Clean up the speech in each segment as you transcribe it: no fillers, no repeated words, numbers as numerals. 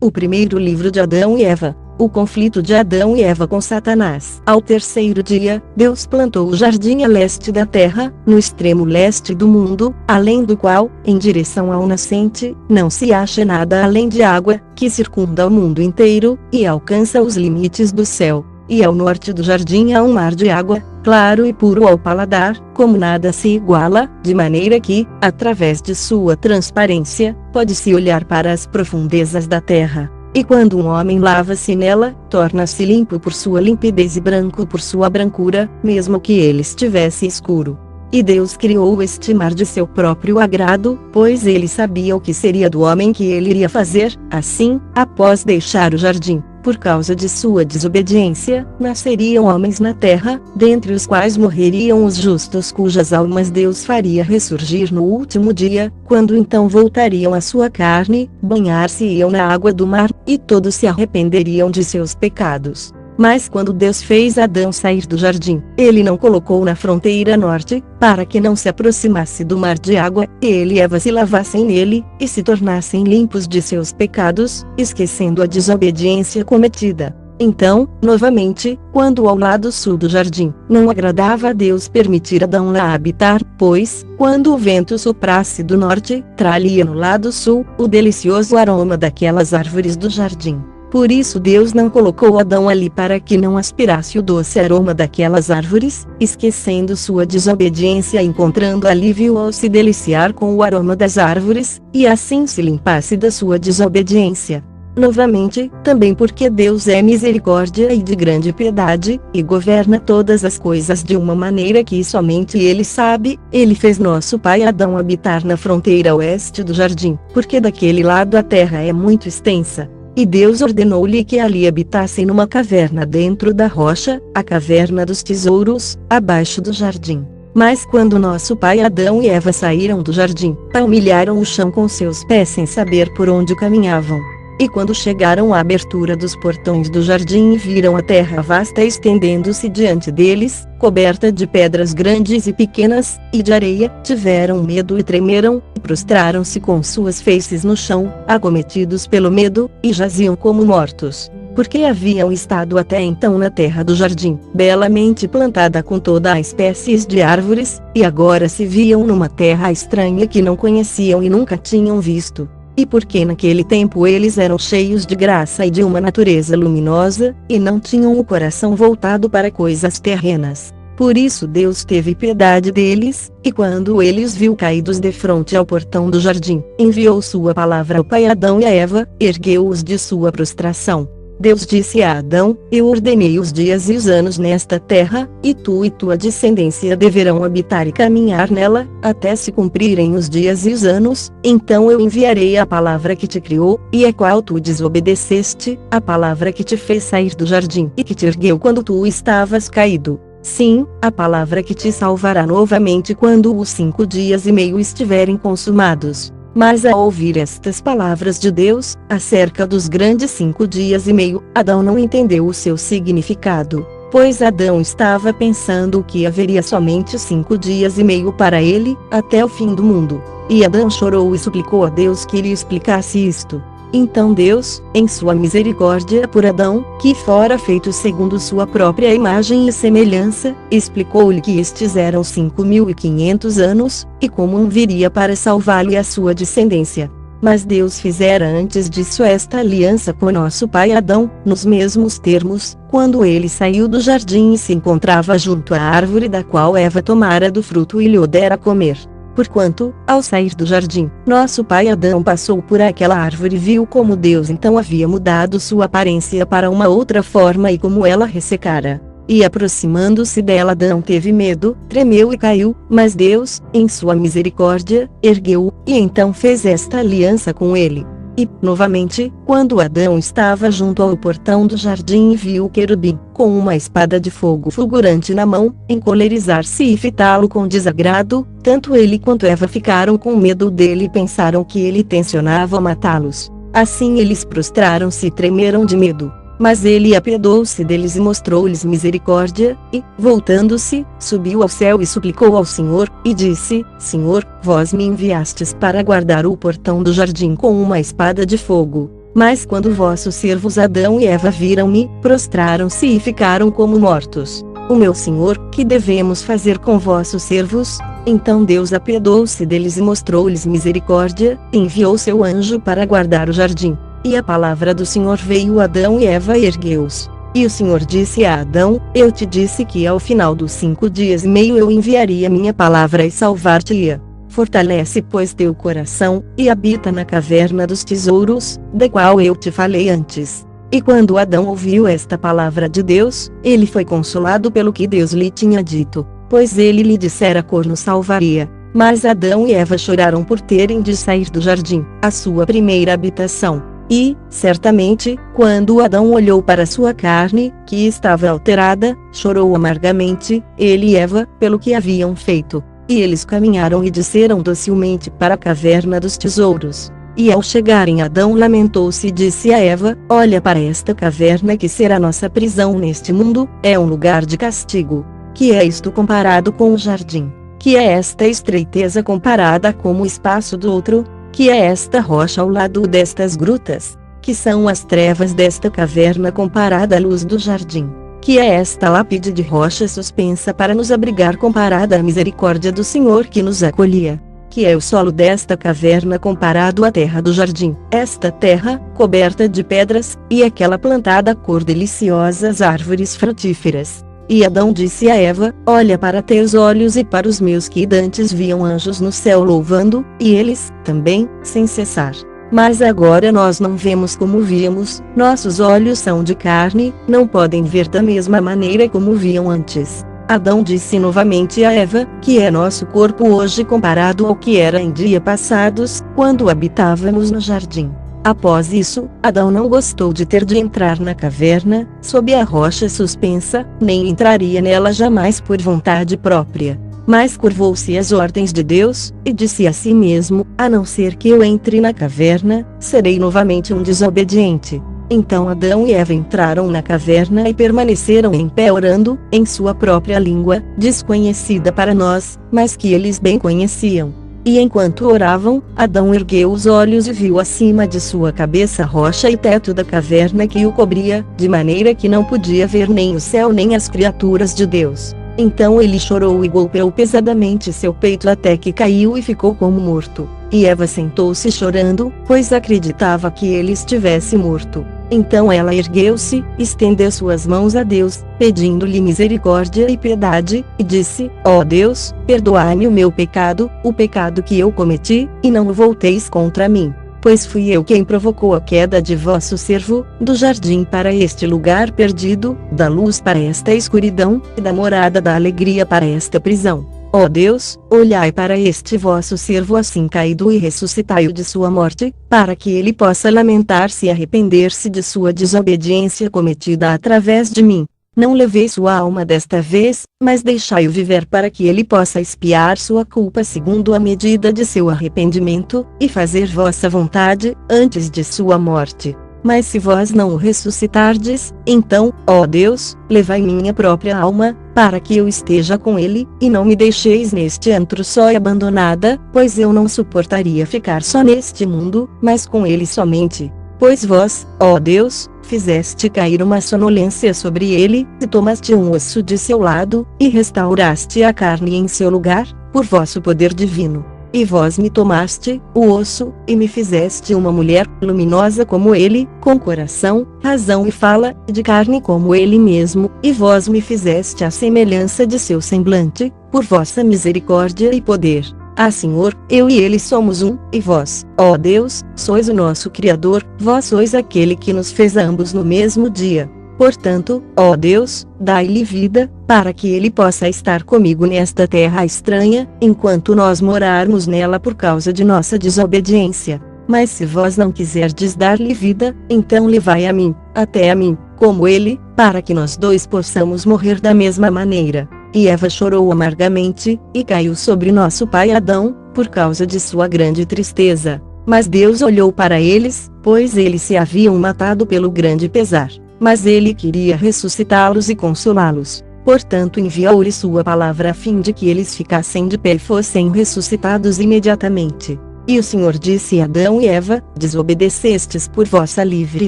O primeiro livro de Adão e Eva. O conflito de Adão e Eva com Satanás. Ao terceiro dia, Deus plantou o jardim a leste da terra, no extremo leste do mundo, além do qual, em direção ao nascente, não se acha nada além de água, que circunda o mundo inteiro, e alcança os limites do céu. E ao norte do jardim há um mar de água, claro e puro ao paladar, como nada se iguala, de maneira que, através de sua transparência, pode-se olhar para as profundezas da terra. E quando um homem lava-se nela, torna-se limpo por sua limpidez e branco por sua brancura, mesmo que ele estivesse escuro. E Deus criou este mar de seu próprio agrado, pois ele sabia o que seria do homem que ele iria fazer. Assim, após deixar o jardim, por causa de sua desobediência, nasceriam homens na terra, dentre os quais morreriam os justos cujas almas Deus faria ressurgir no último dia, quando então voltariam à sua carne, banhar-se-iam na água do mar, e todos se arrependeriam de seus pecados. Mas quando Deus fez Adão sair do jardim, ele não colocou na fronteira norte, para que não se aproximasse do mar de água, e ele e Eva se lavassem nele, e se tornassem limpos de seus pecados, esquecendo a desobediência cometida. Então, novamente, quando ao lado sul do jardim, não agradava a Deus permitir Adão lá habitar, pois, quando o vento soprasse do norte, traria no lado sul, o delicioso aroma daquelas árvores do jardim. Por isso Deus não colocou Adão ali para que não aspirasse o doce aroma daquelas árvores, esquecendo sua desobediência e encontrando alívio ao se deliciar com o aroma das árvores, e assim se limpasse da sua desobediência. Novamente, também porque Deus é misericórdia e de grande piedade, e governa todas as coisas de uma maneira que somente Ele sabe, Ele fez nosso pai Adão habitar na fronteira oeste do jardim, porque daquele lado a terra é muito extensa. E Deus ordenou-lhe que ali habitasse numa caverna dentro da rocha, a caverna dos tesouros, abaixo do jardim. Mas quando nosso pai Adão e Eva saíram do jardim, palmilharam o chão com seus pés sem saber por onde caminhavam. E quando chegaram à abertura dos portões do jardim e viram a terra vasta estendendo-se diante deles, coberta de pedras grandes e pequenas, e de areia, tiveram medo e tremeram, e prostraram-se com suas faces no chão, acometidos pelo medo, e jaziam como mortos. Porque haviam estado até então na terra do jardim, belamente plantada com toda a espécies de árvores, e agora se viam numa terra estranha que não conheciam e nunca tinham visto. E porque naquele tempo eles eram cheios de graça e de uma natureza luminosa, e não tinham o coração voltado para coisas terrenas. Por isso Deus teve piedade deles, e quando eles viu caídos defronte ao portão do jardim, enviou sua palavra ao pai Adão e a Eva, ergueu-os de sua prostração. Deus disse a Adão: Eu ordenei os dias e os anos nesta terra, e tu e tua descendência deverão habitar e caminhar nela, até se cumprirem os dias e os anos, então eu enviarei a palavra que te criou, e a qual tu desobedeceste, a palavra que te fez sair do jardim e que te ergueu quando tu estavas caído. Sim, a palavra que te salvará novamente quando os 5 dias e meio estiverem consumados. Mas ao ouvir estas palavras de Deus, acerca dos grandes 5 dias e meio, Adão não entendeu o seu significado, pois Adão estava pensando que haveria somente 5 dias e meio para ele, até o fim do mundo. E Adão chorou e suplicou a Deus que lhe explicasse isto. Então Deus, em sua misericórdia por Adão, que fora feito segundo sua própria imagem e semelhança, explicou-lhe que estes eram 5.500 anos, e como viria para salvá-lo e a sua descendência. Mas Deus fizera antes disso esta aliança com nosso pai Adão, nos mesmos termos, quando ele saiu do jardim e se encontrava junto à árvore da qual Eva tomara do fruto e lhe o dera comer. Porquanto, ao sair do jardim, nosso pai Adão passou por aquela árvore e viu como Deus então havia mudado sua aparência para uma outra forma e como ela ressecara. E aproximando-se dela Adão teve medo, tremeu e caiu, mas Deus, em sua misericórdia, ergueu-o, e então fez esta aliança com ele. E, novamente, quando Adão estava junto ao portão do jardim e viu o querubim, com uma espada de fogo fulgurante na mão, encolerizar-se e fitá-lo com desagrado, tanto ele quanto Eva ficaram com medo dele e pensaram que ele tencionava matá-los. Assim eles prostraram-se e tremeram de medo. Mas ele apiedou-se deles e mostrou-lhes misericórdia, e, voltando-se, subiu ao céu e suplicou ao Senhor, e disse: Senhor, vós me enviastes para guardar o portão do jardim com uma espada de fogo. Mas quando vossos servos Adão e Eva viram-me, prostraram-se e ficaram como mortos. O meu Senhor, que devemos fazer com vossos servos? Então Deus apiedou-se deles e mostrou-lhes misericórdia, e enviou seu anjo para guardar o jardim. E a palavra do Senhor veio a Adão e Eva e ergueu-os. E o Senhor disse a Adão: Eu te disse que ao final dos 5 dias e meio eu enviaria minha palavra e salvar-te-ia. Fortalece, pois, teu coração, e habita na caverna dos tesouros, da qual eu te falei antes. E quando Adão ouviu esta palavra de Deus, ele foi consolado pelo que Deus lhe tinha dito, pois ele lhe dissera: corno salvaria. Mas Adão e Eva choraram por terem de sair do jardim, a sua primeira habitação. E, certamente, quando Adão olhou para sua carne, que estava alterada, chorou amargamente, ele e Eva, pelo que haviam feito. E eles caminharam e desceram docilmente para a caverna dos tesouros. E ao chegarem, Adão lamentou-se e disse a Eva: Olha para esta caverna que será nossa prisão neste mundo, é um lugar de castigo. Que é isto comparado com o jardim? Que é esta estreiteza comparada com o espaço do outro? Que é esta rocha ao lado destas grutas? Que são as trevas desta caverna comparada à luz do jardim? Que é esta lápide de rocha suspensa para nos abrigar comparada à misericórdia do Senhor que nos acolhia? Que é o solo desta caverna comparado à terra do jardim? Esta terra, coberta de pedras, e aquela plantada a cor deliciosas árvores frutíferas. E Adão disse a Eva: Olha para teus olhos e para os meus, que dantes viam anjos no céu louvando, e eles, também, sem cessar. Mas agora nós não vemos como víamos, nossos olhos são de carne, não podem ver da mesma maneira como viam antes. Adão disse novamente a Eva: Que é nosso corpo hoje comparado ao que era em dias passados, quando habitávamos no jardim? Após isso, Adão não gostou de ter de entrar na caverna, sob a rocha suspensa, nem entraria nela jamais por vontade própria. Mas curvou-se às ordens de Deus, e disse a si mesmo: A não ser que eu entre na caverna, serei novamente um desobediente. Então Adão e Eva entraram na caverna e permaneceram em pé orando, em sua própria língua, desconhecida para nós, mas que eles bem conheciam. E enquanto oravam, Adão ergueu os olhos e viu acima de sua cabeça a rocha e teto da caverna que o cobria, de maneira que não podia ver nem o céu nem as criaturas de Deus. Então ele chorou e golpeou pesadamente seu peito até que caiu e ficou como morto. E Eva sentou-se chorando, pois acreditava que ele estivesse morto. Então ela ergueu-se, estendeu suas mãos a Deus, pedindo-lhe misericórdia e piedade, e disse: Ó Deus, perdoai-me o meu pecado, o pecado que eu cometi, e não o volteis contra mim. Pois fui eu quem provocou a queda de vosso servo, do jardim para este lugar perdido, da luz para esta escuridão, e da morada da alegria para esta prisão. Ó Deus, olhai para este vosso servo assim caído e ressuscitai-o de sua morte, para que ele possa lamentar-se e arrepender-se de sua desobediência cometida através de mim. Não levei sua alma desta vez, mas deixai-o viver para que ele possa expiar sua culpa segundo a medida de seu arrependimento, e fazer vossa vontade, antes de sua morte. Mas se vós não o ressuscitardes, então, ó Deus, levai minha própria alma, para que eu esteja com ele, e não me deixeis neste antro só e abandonada, pois eu não suportaria ficar só neste mundo, mas com ele somente. Pois vós, ó Deus, fizeste cair uma sonolência sobre ele, e tomaste um osso de seu lado, e restauraste a carne em seu lugar, por vosso poder divino. E vós me tomaste, o osso, e me fizeste uma mulher, luminosa como ele, com coração, razão e fala, de carne como ele mesmo, e vós me fizeste à semelhança de seu semblante, por vossa misericórdia e poder. Ah Senhor, eu e ele somos um, e vós, ó Deus, sois o nosso Criador, vós sois aquele que nos fez a ambos no mesmo dia. Portanto, ó Deus, dai-lhe vida, para que ele possa estar comigo nesta terra estranha, enquanto nós morarmos nela por causa de nossa desobediência. Mas se vós não quiserdes dar-lhe vida, então levai a mim, até a mim, como ele, para que nós dois possamos morrer da mesma maneira. E Eva chorou amargamente, e caiu sobre nosso pai Adão, por causa de sua grande tristeza. Mas Deus olhou para eles, pois eles se haviam matado pelo grande pesar. Mas ele queria ressuscitá-los e consolá-los. Portanto enviou-lhes sua palavra a fim de que eles ficassem de pé e fossem ressuscitados imediatamente. E o Senhor disse a Adão e Eva: desobedecestes por vossa livre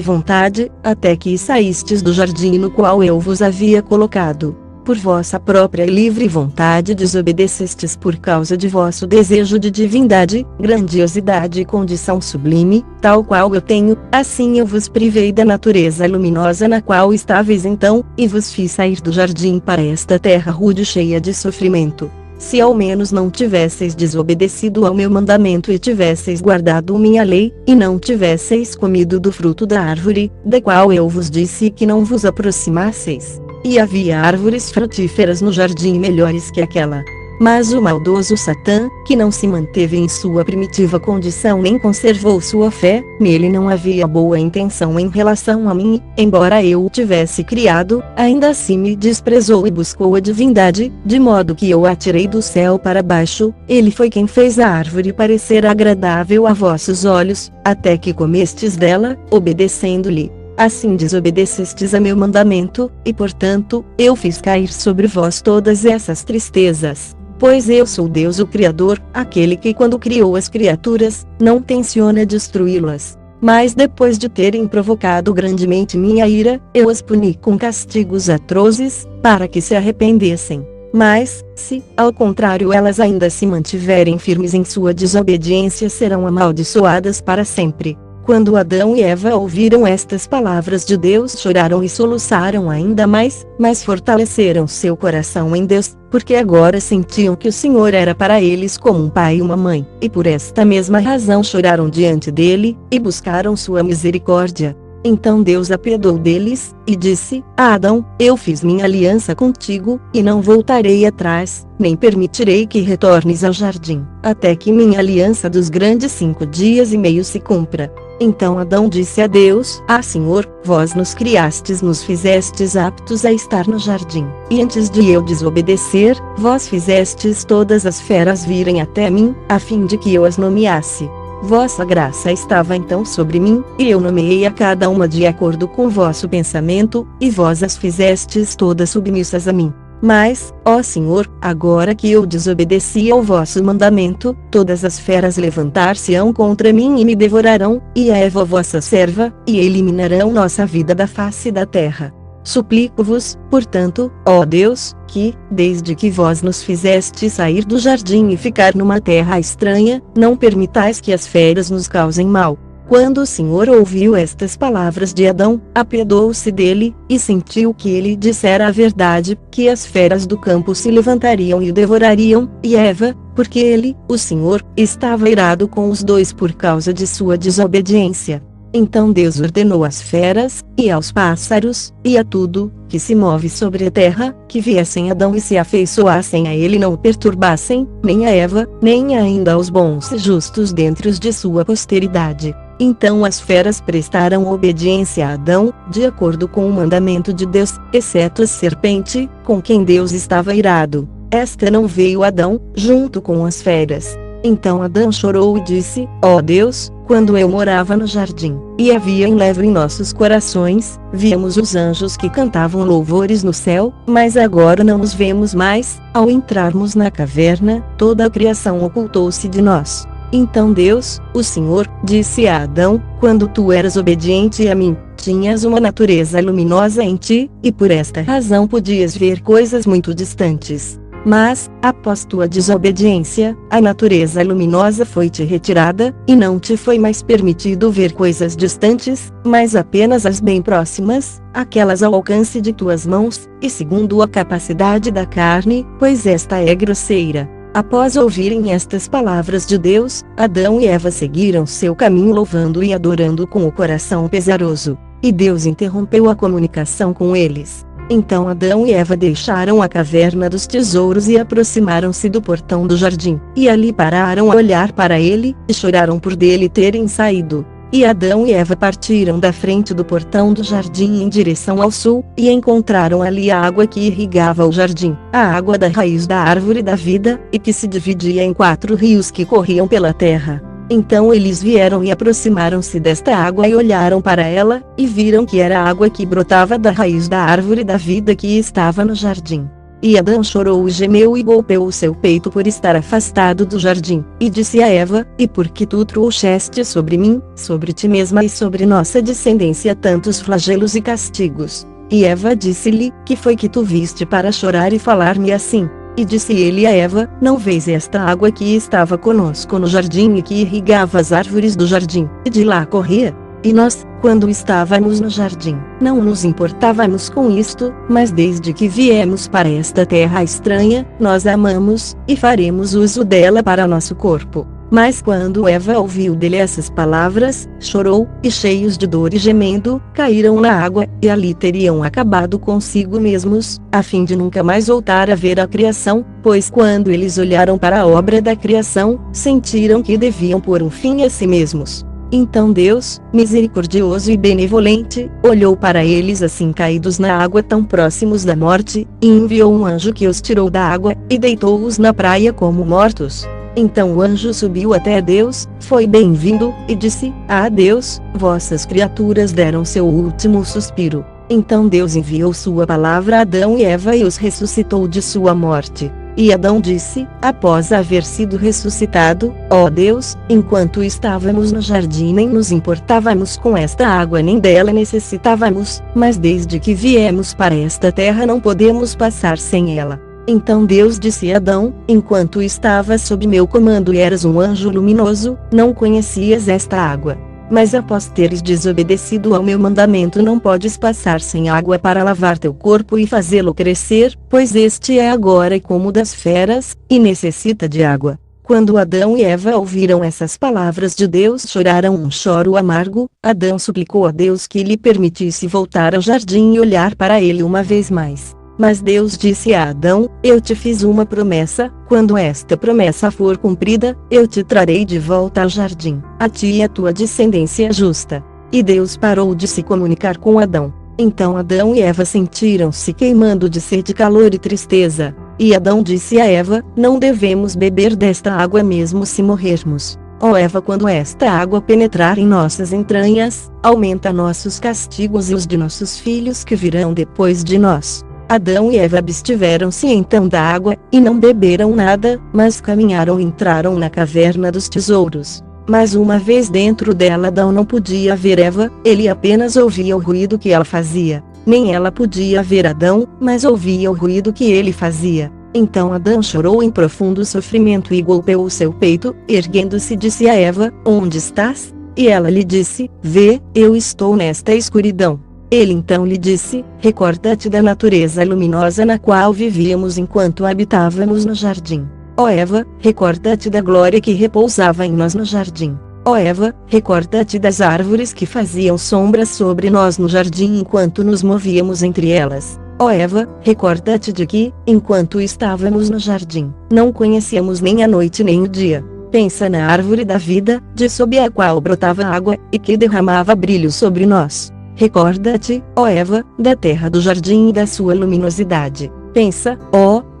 vontade, até que saístes do jardim no qual eu vos havia colocado. Por vossa própria e livre vontade desobedecestes por causa de vosso desejo de divindade, grandiosidade e condição sublime, tal qual eu tenho, assim eu vos privei da natureza luminosa na qual estáveis então, e vos fiz sair do jardim para esta terra rude e cheia de sofrimento. Se ao menos não tivesseis desobedecido ao meu mandamento e tivesseis guardado minha lei, e não tivesseis comido do fruto da árvore, da qual eu vos disse que não vos aproximasseis. E havia árvores frutíferas no jardim melhores que aquela. Mas o maldoso Satã, que não se manteve em sua primitiva condição nem conservou sua fé, nele não havia boa intenção em relação a mim, embora eu o tivesse criado, ainda assim me desprezou e buscou a divindade, de modo que eu a tirei do céu para baixo. Ele foi quem fez a árvore parecer agradável a vossos olhos, até que comestes dela, obedecendo-lhe. Assim desobedecestes a meu mandamento, e portanto, eu fiz cair sobre vós todas essas tristezas. Pois eu sou Deus o Criador, aquele que quando criou as criaturas, não tenciona destruí-las. Mas depois de terem provocado grandemente minha ira, eu as puni com castigos atrozes, para que se arrependessem. Mas, se, ao contrário, elas ainda se mantiverem firmes em sua desobediência, serão amaldiçoadas para sempre. Quando Adão e Eva ouviram estas palavras de Deus, choraram e soluçaram ainda mais, mas fortaleceram seu coração em Deus, porque agora sentiam que o Senhor era para eles como um pai e uma mãe, e por esta mesma razão choraram diante dele, e buscaram sua misericórdia. Então Deus apiedou deles, e disse a Adão: eu fiz minha aliança contigo, e não voltarei atrás, nem permitirei que retornes ao jardim, até que minha aliança dos grandes 5 dias e meio se cumpra. Então Adão disse a Deus: Senhor, vós nos criastes, nos fizestes aptos a estar no jardim, e antes de eu desobedecer, vós fizestes todas as feras virem até mim, a fim de que eu as nomeasse. Vossa graça estava então sobre mim, e eu nomeei a cada uma de acordo com vosso pensamento, e vós as fizestes todas submissas a mim. Mas, ó Senhor, agora que eu desobedeci ao vosso mandamento, todas as feras levantar-se-ão contra mim e me devorarão, e a Eva vossa serva, e eliminarão nossa vida da face da terra. Suplico-vos, portanto, ó Deus, que, desde que vós nos fizeste sair do jardim e ficar numa terra estranha, não permitais que as feras nos causem mal. Quando o Senhor ouviu estas palavras de Adão, apiedou-se dele, e sentiu que ele dissera a verdade, que as feras do campo se levantariam e o devorariam, e Eva, porque ele, o Senhor, estava irado com os dois por causa de sua desobediência. Então Deus ordenou às feras, e aos pássaros, e a tudo, que se move sobre a terra, que viessem Adão e se afeiçoassem a ele, não o perturbassem, nem a Eva, nem ainda aos bons e justos dentre os de sua posteridade. Então as feras prestaram obediência a Adão, de acordo com o mandamento de Deus, exceto a serpente, com quem Deus estava irado. Esta não veio a Adão, junto com as feras. Então Adão chorou e disse: ó Deus, quando eu morava no jardim, e havia enlevo em nossos corações, víamos os anjos que cantavam louvores no céu, mas agora não os vemos mais. Ao entrarmos na caverna, toda a criação ocultou-se de nós. Então Deus, o Senhor, disse a Adão: quando tu eras obediente a mim, tinhas uma natureza luminosa em ti, e por esta razão podias ver coisas muito distantes. Mas, após tua desobediência, a natureza luminosa foi-te retirada, e não te foi mais permitido ver coisas distantes, mas apenas as bem próximas, aquelas ao alcance de tuas mãos, e segundo a capacidade da carne, pois esta é grosseira. Após ouvirem estas palavras de Deus, Adão e Eva seguiram seu caminho louvando e adorando com o coração pesaroso. E Deus interrompeu a comunicação com eles. Então Adão e Eva deixaram a caverna dos tesouros e aproximaram-se do portão do jardim, e ali pararam a olhar para ele, e choraram por dele terem saído. E Adão e Eva partiram da frente do portão do jardim em direção ao sul, e encontraram ali a água que irrigava o jardim, a água da raiz da árvore da vida, e que se dividia em 4 rios que corriam pela terra. Então eles vieram e aproximaram-se desta água e olharam para ela, e viram que era a água que brotava da raiz da árvore da vida que estava no jardim. E Adão chorou e gemeu e golpeou o seu peito por estar afastado do jardim, e disse a Eva: E por que tu trouxeste sobre mim, sobre ti mesma e sobre nossa descendência tantos flagelos e castigos? E Eva disse-lhe: Que foi que tu viste para chorar e falar-me assim? E disse ele a Eva: Não vês esta água que estava conosco no jardim e que irrigava as árvores do jardim, e de lá corria? E nós, quando estávamos no jardim, não nos importávamos com isto, mas desde que viemos para esta terra estranha, nós a amamos, e faremos uso dela para nosso corpo. Mas quando Eva ouviu dele essas palavras, chorou, e cheios de dor e gemendo, caíram na água, e ali teriam acabado consigo mesmos, a fim de nunca mais voltar a ver a criação, pois quando eles olharam para a obra da criação, sentiram que deviam pôr um fim a si mesmos. Então Deus, misericordioso e benevolente, olhou para eles assim caídos na água tão próximos da morte, e enviou um anjo que os tirou da água, e deitou-os na praia como mortos. Então o anjo subiu até Deus, foi bem-vindo, e disse: Ah Deus, vossas criaturas deram seu último suspiro. Então Deus enviou sua palavra a Adão e Eva e os ressuscitou de sua morte. E Adão disse, após haver sido ressuscitado: Ó Deus, enquanto estávamos no jardim nem nos importávamos com esta água nem dela necessitávamos, mas desde que viemos para esta terra não podemos passar sem ela. Então Deus disse a Adão: Enquanto estavas sob meu comando e eras um anjo luminoso, não conhecias esta água. Mas após teres desobedecido ao meu mandamento não podes passar sem água para lavar teu corpo e fazê-lo crescer, pois este é agora como das feras, e necessita de água. Quando Adão e Eva ouviram essas palavras de Deus, choraram um choro amargo. Adão suplicou a Deus que lhe permitisse voltar ao jardim e olhar para ele uma vez mais. Mas Deus disse a Adão: Eu te fiz uma promessa, quando esta promessa for cumprida, eu te trarei de volta ao jardim, a ti e a tua descendência justa. E Deus parou de se comunicar com Adão. Então Adão e Eva sentiram-se queimando de sede, calor e tristeza. E Adão disse a Eva: Não devemos beber desta água mesmo se morrermos. Ó Eva, quando esta água penetrar em nossas entranhas, aumenta nossos castigos e os de nossos filhos que virão depois de nós. Adão e Eva abstiveram-se então da água, e não beberam nada, mas caminharam e entraram na caverna dos tesouros. Mas uma vez dentro dela Adão não podia ver Eva, ele apenas ouvia o ruído que ela fazia. Nem ela podia ver Adão, mas ouvia o ruído que ele fazia. Então Adão chorou em profundo sofrimento e golpeou o seu peito, erguendo-se disse a Eva: Onde estás? E ela lhe disse: Vê, eu estou nesta escuridão. Ele então lhe disse: Recorda-te da natureza luminosa na qual vivíamos enquanto habitávamos no jardim. Ó Eva, recorda-te da glória que repousava em nós no jardim. Ó Eva, recorda-te das árvores que faziam sombra sobre nós no jardim enquanto nos movíamos entre elas. Ó Eva, recorda-te de que, enquanto estávamos no jardim, não conhecíamos nem a noite nem o dia. Pensa na árvore da vida, de sob a qual brotava água, e que derramava brilho sobre nós. Recorda-te, ó Eva, da terra do jardim e da sua luminosidade. Pensa,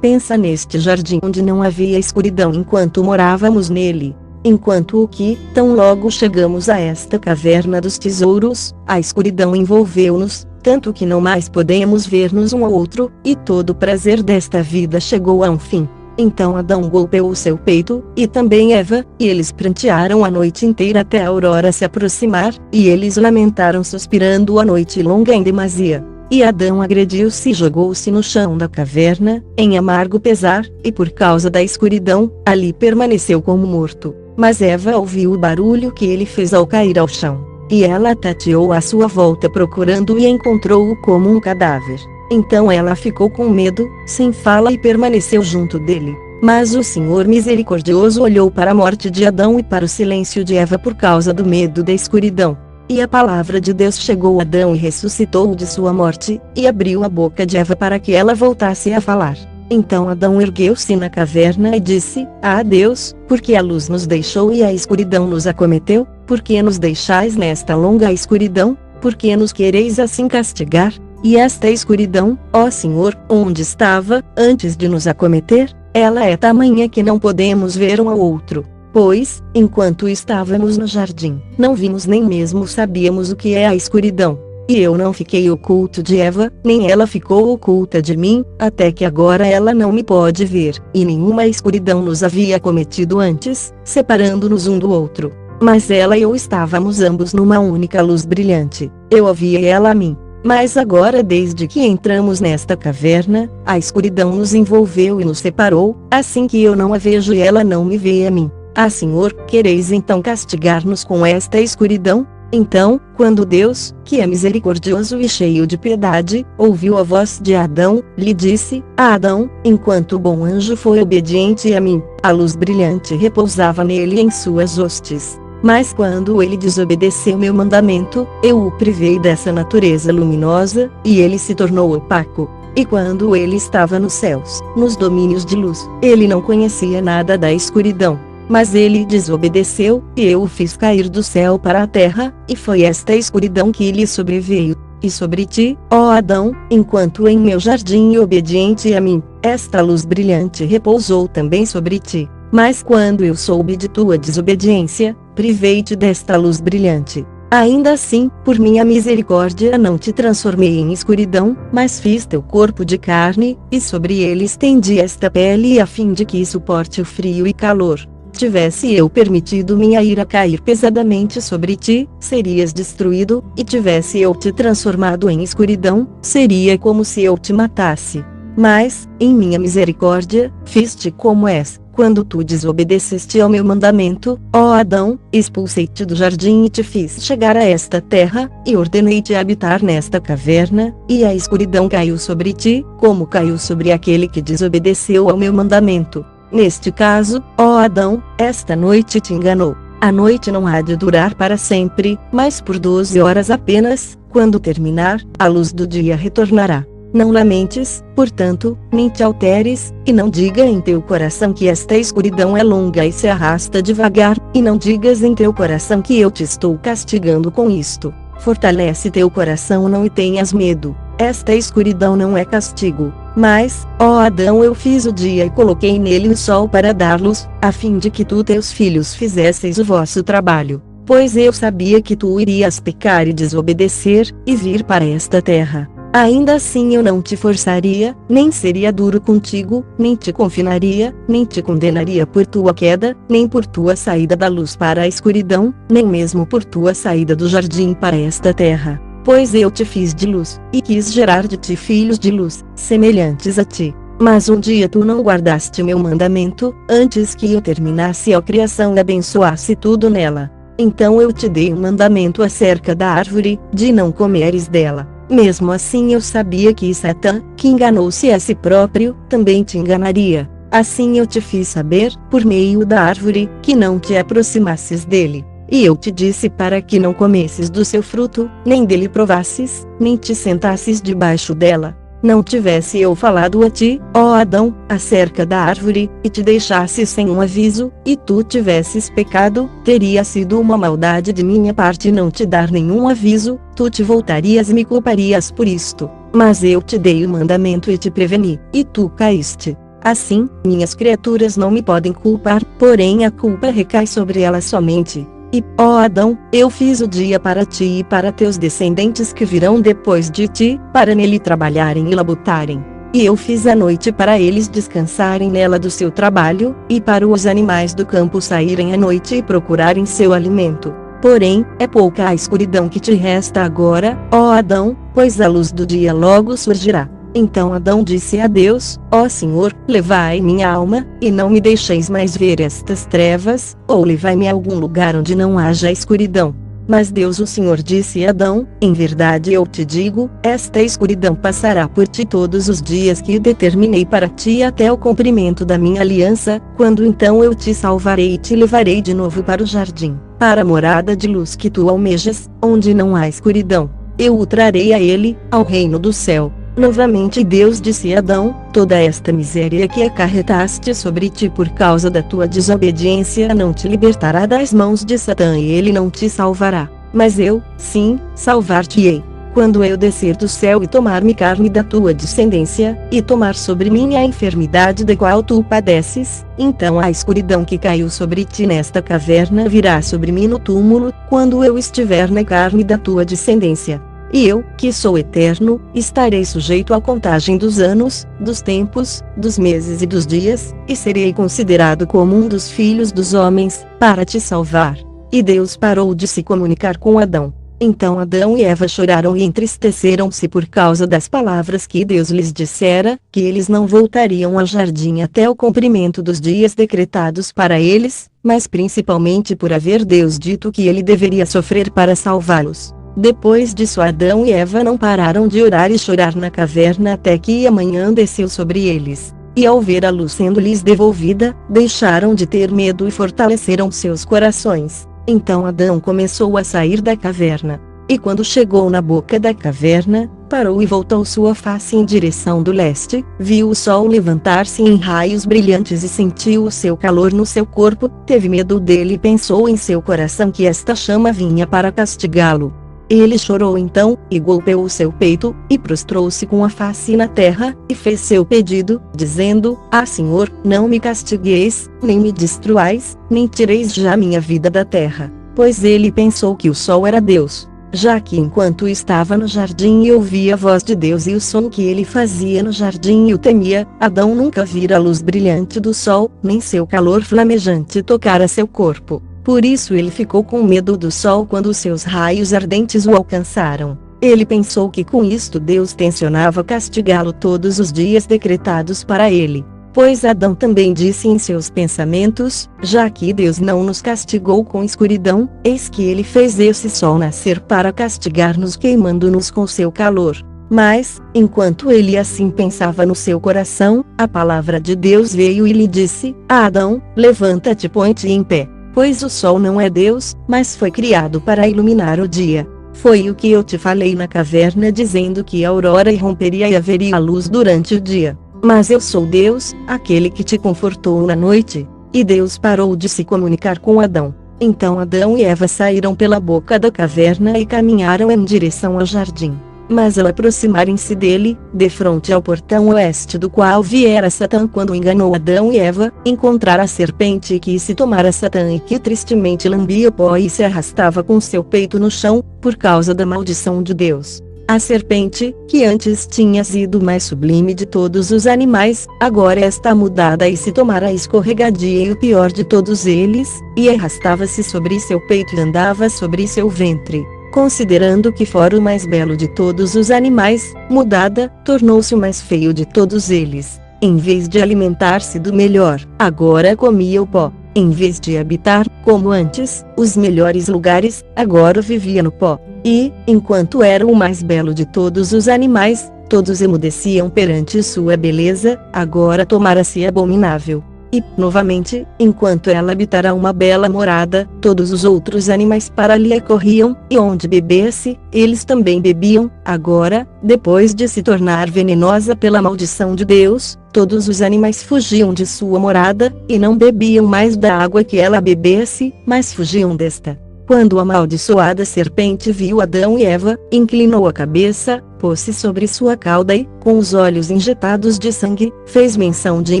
pensa neste jardim onde não havia escuridão enquanto morávamos nele. Enquanto o que, tão logo chegamos a esta caverna dos tesouros, a escuridão envolveu-nos, tanto que não mais podemos ver-nos um ao outro, e todo o prazer desta vida chegou a um fim. Então Adão golpeou o seu peito, e também Eva, e eles prantearam a noite inteira até a aurora se aproximar, e eles lamentaram suspirando a noite longa em demasia. E Adão agrediu-se e jogou-se no chão da caverna, em amargo pesar, e por causa da escuridão, ali permaneceu como morto. Mas Eva ouviu o barulho que ele fez ao cair ao chão, e ela tateou à sua volta procurando e encontrou-o como um cadáver. Então ela ficou com medo, sem fala e permaneceu junto dele. Mas o Senhor misericordioso olhou para a morte de Adão e para o silêncio de Eva por causa do medo da escuridão. E a palavra de Deus chegou a Adão e ressuscitou-o de sua morte, e abriu a boca de Eva para que ela voltasse a falar. Então Adão ergueu-se na caverna e disse: Ah Deus, porque a luz nos deixou e a escuridão nos acometeu? Por que nos deixais nesta longa escuridão? Por que nos quereis assim castigar? E esta escuridão, ó Senhor, onde estava, antes de nos acometer? Ela é tamanha que não podemos ver um ao outro. Pois, enquanto estávamos no jardim, não vimos nem mesmo sabíamos o que é a escuridão. e eu não fiquei oculto de Eva, nem ela ficou oculta de mim, até que agora ela não me pode ver, e nenhuma escuridão nos havia cometido antes, separando-nos um do outro. Mas ela e eu estávamos ambos numa única luz brilhante, eu a via e ela a mim. Mas agora, desde que entramos nesta caverna, a escuridão nos envolveu e nos separou, assim que eu não a vejo e ela não me vê a mim. Ah, Senhor, quereis então castigar-nos com esta escuridão? Então, quando Deus, que é misericordioso e cheio de piedade, ouviu a voz de Adão, lhe disse: Adão, enquanto o bom anjo foi obediente a mim, a luz brilhante repousava nele em suas hostes. Mas quando ele desobedeceu meu mandamento, eu o privei dessa natureza luminosa, e ele se tornou opaco. E quando ele estava nos céus, nos domínios de luz, ele não conhecia nada da escuridão. Mas ele desobedeceu, e eu o fiz cair do céu para a terra, e foi esta escuridão que lhe sobreveio. E sobre ti, ó Adão, enquanto em meu jardim obediente a mim, esta luz brilhante repousou também sobre ti. Mas quando eu soube de tua desobediência, privei-te desta luz brilhante. Ainda assim, por minha misericórdia não te transformei em escuridão, mas fiz teu corpo de carne, e sobre ele estendi esta pele a fim de que suporte o frio e calor. Tivesse eu permitido minha ira cair pesadamente sobre ti, serias destruído, e tivesse eu te transformado em escuridão, seria como se eu te matasse. Mas, em minha misericórdia, fiz-te como és. Quando tu desobedeceste ao meu mandamento, ó Adão, expulsei-te do jardim e te fiz chegar a esta terra, e ordenei-te habitar nesta caverna, e a escuridão caiu sobre ti, como caiu sobre aquele que desobedeceu ao meu mandamento. Neste caso, ó Adão, esta noite te enganou. A noite não há de durar para sempre, mas por 12 horas apenas, quando terminar, a luz do dia retornará. Não lamentes, portanto, nem te alteres, e não diga em teu coração que esta escuridão é longa e se arrasta devagar, e não digas em teu coração que eu te estou castigando com isto. Fortalece teu coração, não e tenhas medo. Esta escuridão não é castigo. Mas, ó Adão, eu fiz o dia e coloquei nele o sol para dar luz, a fim de que tu e teus filhos fizesseis o vosso trabalho. Pois eu sabia que tu irias pecar e desobedecer, e vir para esta terra. Ainda assim eu não te forçaria, nem seria duro contigo, nem te confinaria, nem te condenaria por tua queda, nem por tua saída da luz para a escuridão, nem mesmo por tua saída do jardim para esta terra. Pois eu te fiz de luz, e quis gerar de ti filhos de luz, semelhantes a ti. Mas um dia tu não guardaste meu mandamento, antes que eu terminasse a criação e abençoasse tudo nela. Então eu te dei um mandamento acerca da árvore, de não comeres dela. Mesmo assim eu sabia que Satã, que enganou-se a si próprio, também te enganaria. Assim eu te fiz saber, por meio da árvore, que não te aproximasses dele. E eu te disse para que não comesses do seu fruto, nem dele provasses, nem te sentasses debaixo dela. Não tivesse eu falado a ti, ó Adão, acerca da árvore, e te deixasse sem um aviso, e tu tivesses pecado, teria sido uma maldade de minha parte não te dar nenhum aviso, tu te voltarias e me culparias por isto. Mas eu te dei o mandamento e te preveni, e tu caíste. Assim, minhas criaturas não me podem culpar, porém a culpa recai sobre elas somente. E, ó Adão, eu fiz o dia para ti e para teus descendentes que virão depois de ti, para nele trabalharem e labutarem. E eu fiz a noite para eles descansarem nela do seu trabalho, e para os animais do campo saírem à noite e procurarem seu alimento. Porém, é pouca a escuridão que te resta agora, ó Adão, pois a luz do dia logo surgirá. Então Adão disse a Deus: ó Senhor, levai minha alma, e não me deixeis mais ver estas trevas, ou levai-me a algum lugar onde não haja escuridão. Mas Deus o Senhor disse a Adão: em verdade eu te digo, esta escuridão passará por ti todos os dias que determinei para ti até o cumprimento da minha aliança, quando então eu te salvarei e te levarei de novo para o jardim, para a morada de luz que tu almejas, onde não há escuridão. Eu o trarei a ele, ao reino do céu. Novamente Deus disse a Adão: toda esta miséria que acarretaste sobre ti por causa da tua desobediência não te libertará das mãos de Satã e ele não te salvará. Mas eu, sim, salvar-te-ei. Quando eu descer do céu e tomar-me carne da tua descendência, e tomar sobre mim a enfermidade da qual tu padeces, então a escuridão que caiu sobre ti nesta caverna virá sobre mim no túmulo, quando eu estiver na carne da tua descendência. E eu, que sou eterno, estarei sujeito à contagem dos anos, dos tempos, dos meses e dos dias, e serei considerado como um dos filhos dos homens, para te salvar. E Deus parou de se comunicar com Adão. Então Adão e Eva choraram e entristeceram-se por causa das palavras que Deus lhes dissera, que eles não voltariam ao jardim até o cumprimento dos dias decretados para eles, mas principalmente por haver Deus dito que ele deveria sofrer para salvá-los. Depois disso Adão e Eva não pararam de orar e chorar na caverna até que a manhã desceu sobre eles. E ao ver a luz sendo-lhes devolvida, deixaram de ter medo e fortaleceram seus corações. Então Adão começou a sair da caverna. E quando chegou na boca da caverna, parou e voltou sua face em direção do leste, viu o sol levantar-se em raios brilhantes e sentiu o seu calor no seu corpo, teve medo dele e pensou em seu coração que esta chama vinha para castigá-lo. Ele chorou então, e golpeou seu peito, e prostrou-se com a face na terra, e fez seu pedido, dizendo: Ah, Senhor, não me castigueis, nem me destruais, nem tireis já minha vida da terra. Pois ele pensou que o sol era Deus. Já que enquanto estava no jardim e ouvia a voz de Deus e o som que ele fazia no jardim e o temia, Adão nunca vira a luz brilhante do sol, nem seu calor flamejante tocara seu corpo. Por isso ele ficou com medo do sol quando os seus raios ardentes o alcançaram. Ele pensou que com isto Deus tencionava castigá-lo todos os dias decretados para ele. Pois Adão também disse em seus pensamentos: já que Deus não nos castigou com escuridão, eis que ele fez esse sol nascer para castigar-nos queimando-nos com seu calor. Mas, enquanto ele assim pensava no seu coração, a palavra de Deus veio e lhe disse: Adão, levanta-te e põe-te em pé. Pois o sol não é Deus, mas foi criado para iluminar o dia. Foi o que eu te falei na caverna dizendo que a aurora irromperia e haveria luz durante o dia. Mas eu sou Deus, aquele que te confortou na noite. E Deus parou de se comunicar com Adão. Então Adão e Eva saíram pela boca da caverna e caminharam em direção ao jardim. Mas ao aproximarem-se dele, defronte ao portão oeste do qual viera Satã quando enganou Adão e Eva, encontrara a serpente que se tomara Satã e que tristemente lambia o pó e se arrastava com seu peito no chão, por causa da maldição de Deus. A serpente, que antes tinha sido mais sublime de todos os animais, agora está mudada e se tomara a escorregadia e o pior de todos eles, e arrastava-se sobre seu peito e andava sobre seu ventre. Considerando que fora o mais belo de todos os animais, mudada, tornou-se o mais feio de todos eles. Em vez de alimentar-se do melhor, agora comia o pó. Em vez de habitar, como antes, os melhores lugares, agora vivia no pó. E, enquanto era o mais belo de todos os animais, todos emudeciam perante sua beleza, agora tomara-se abominável. E, novamente, enquanto ela habitara uma bela morada, todos os outros animais para ali corriam, e onde bebesse, eles também bebiam. Agora, depois de se tornar venenosa pela maldição de Deus, todos os animais fugiam de sua morada, e não bebiam mais da água que ela bebesse, mas fugiam desta. Quando a amaldiçoada serpente viu Adão e Eva, inclinou a cabeça, pôs-se sobre sua cauda e, com os olhos injetados de sangue, fez menção de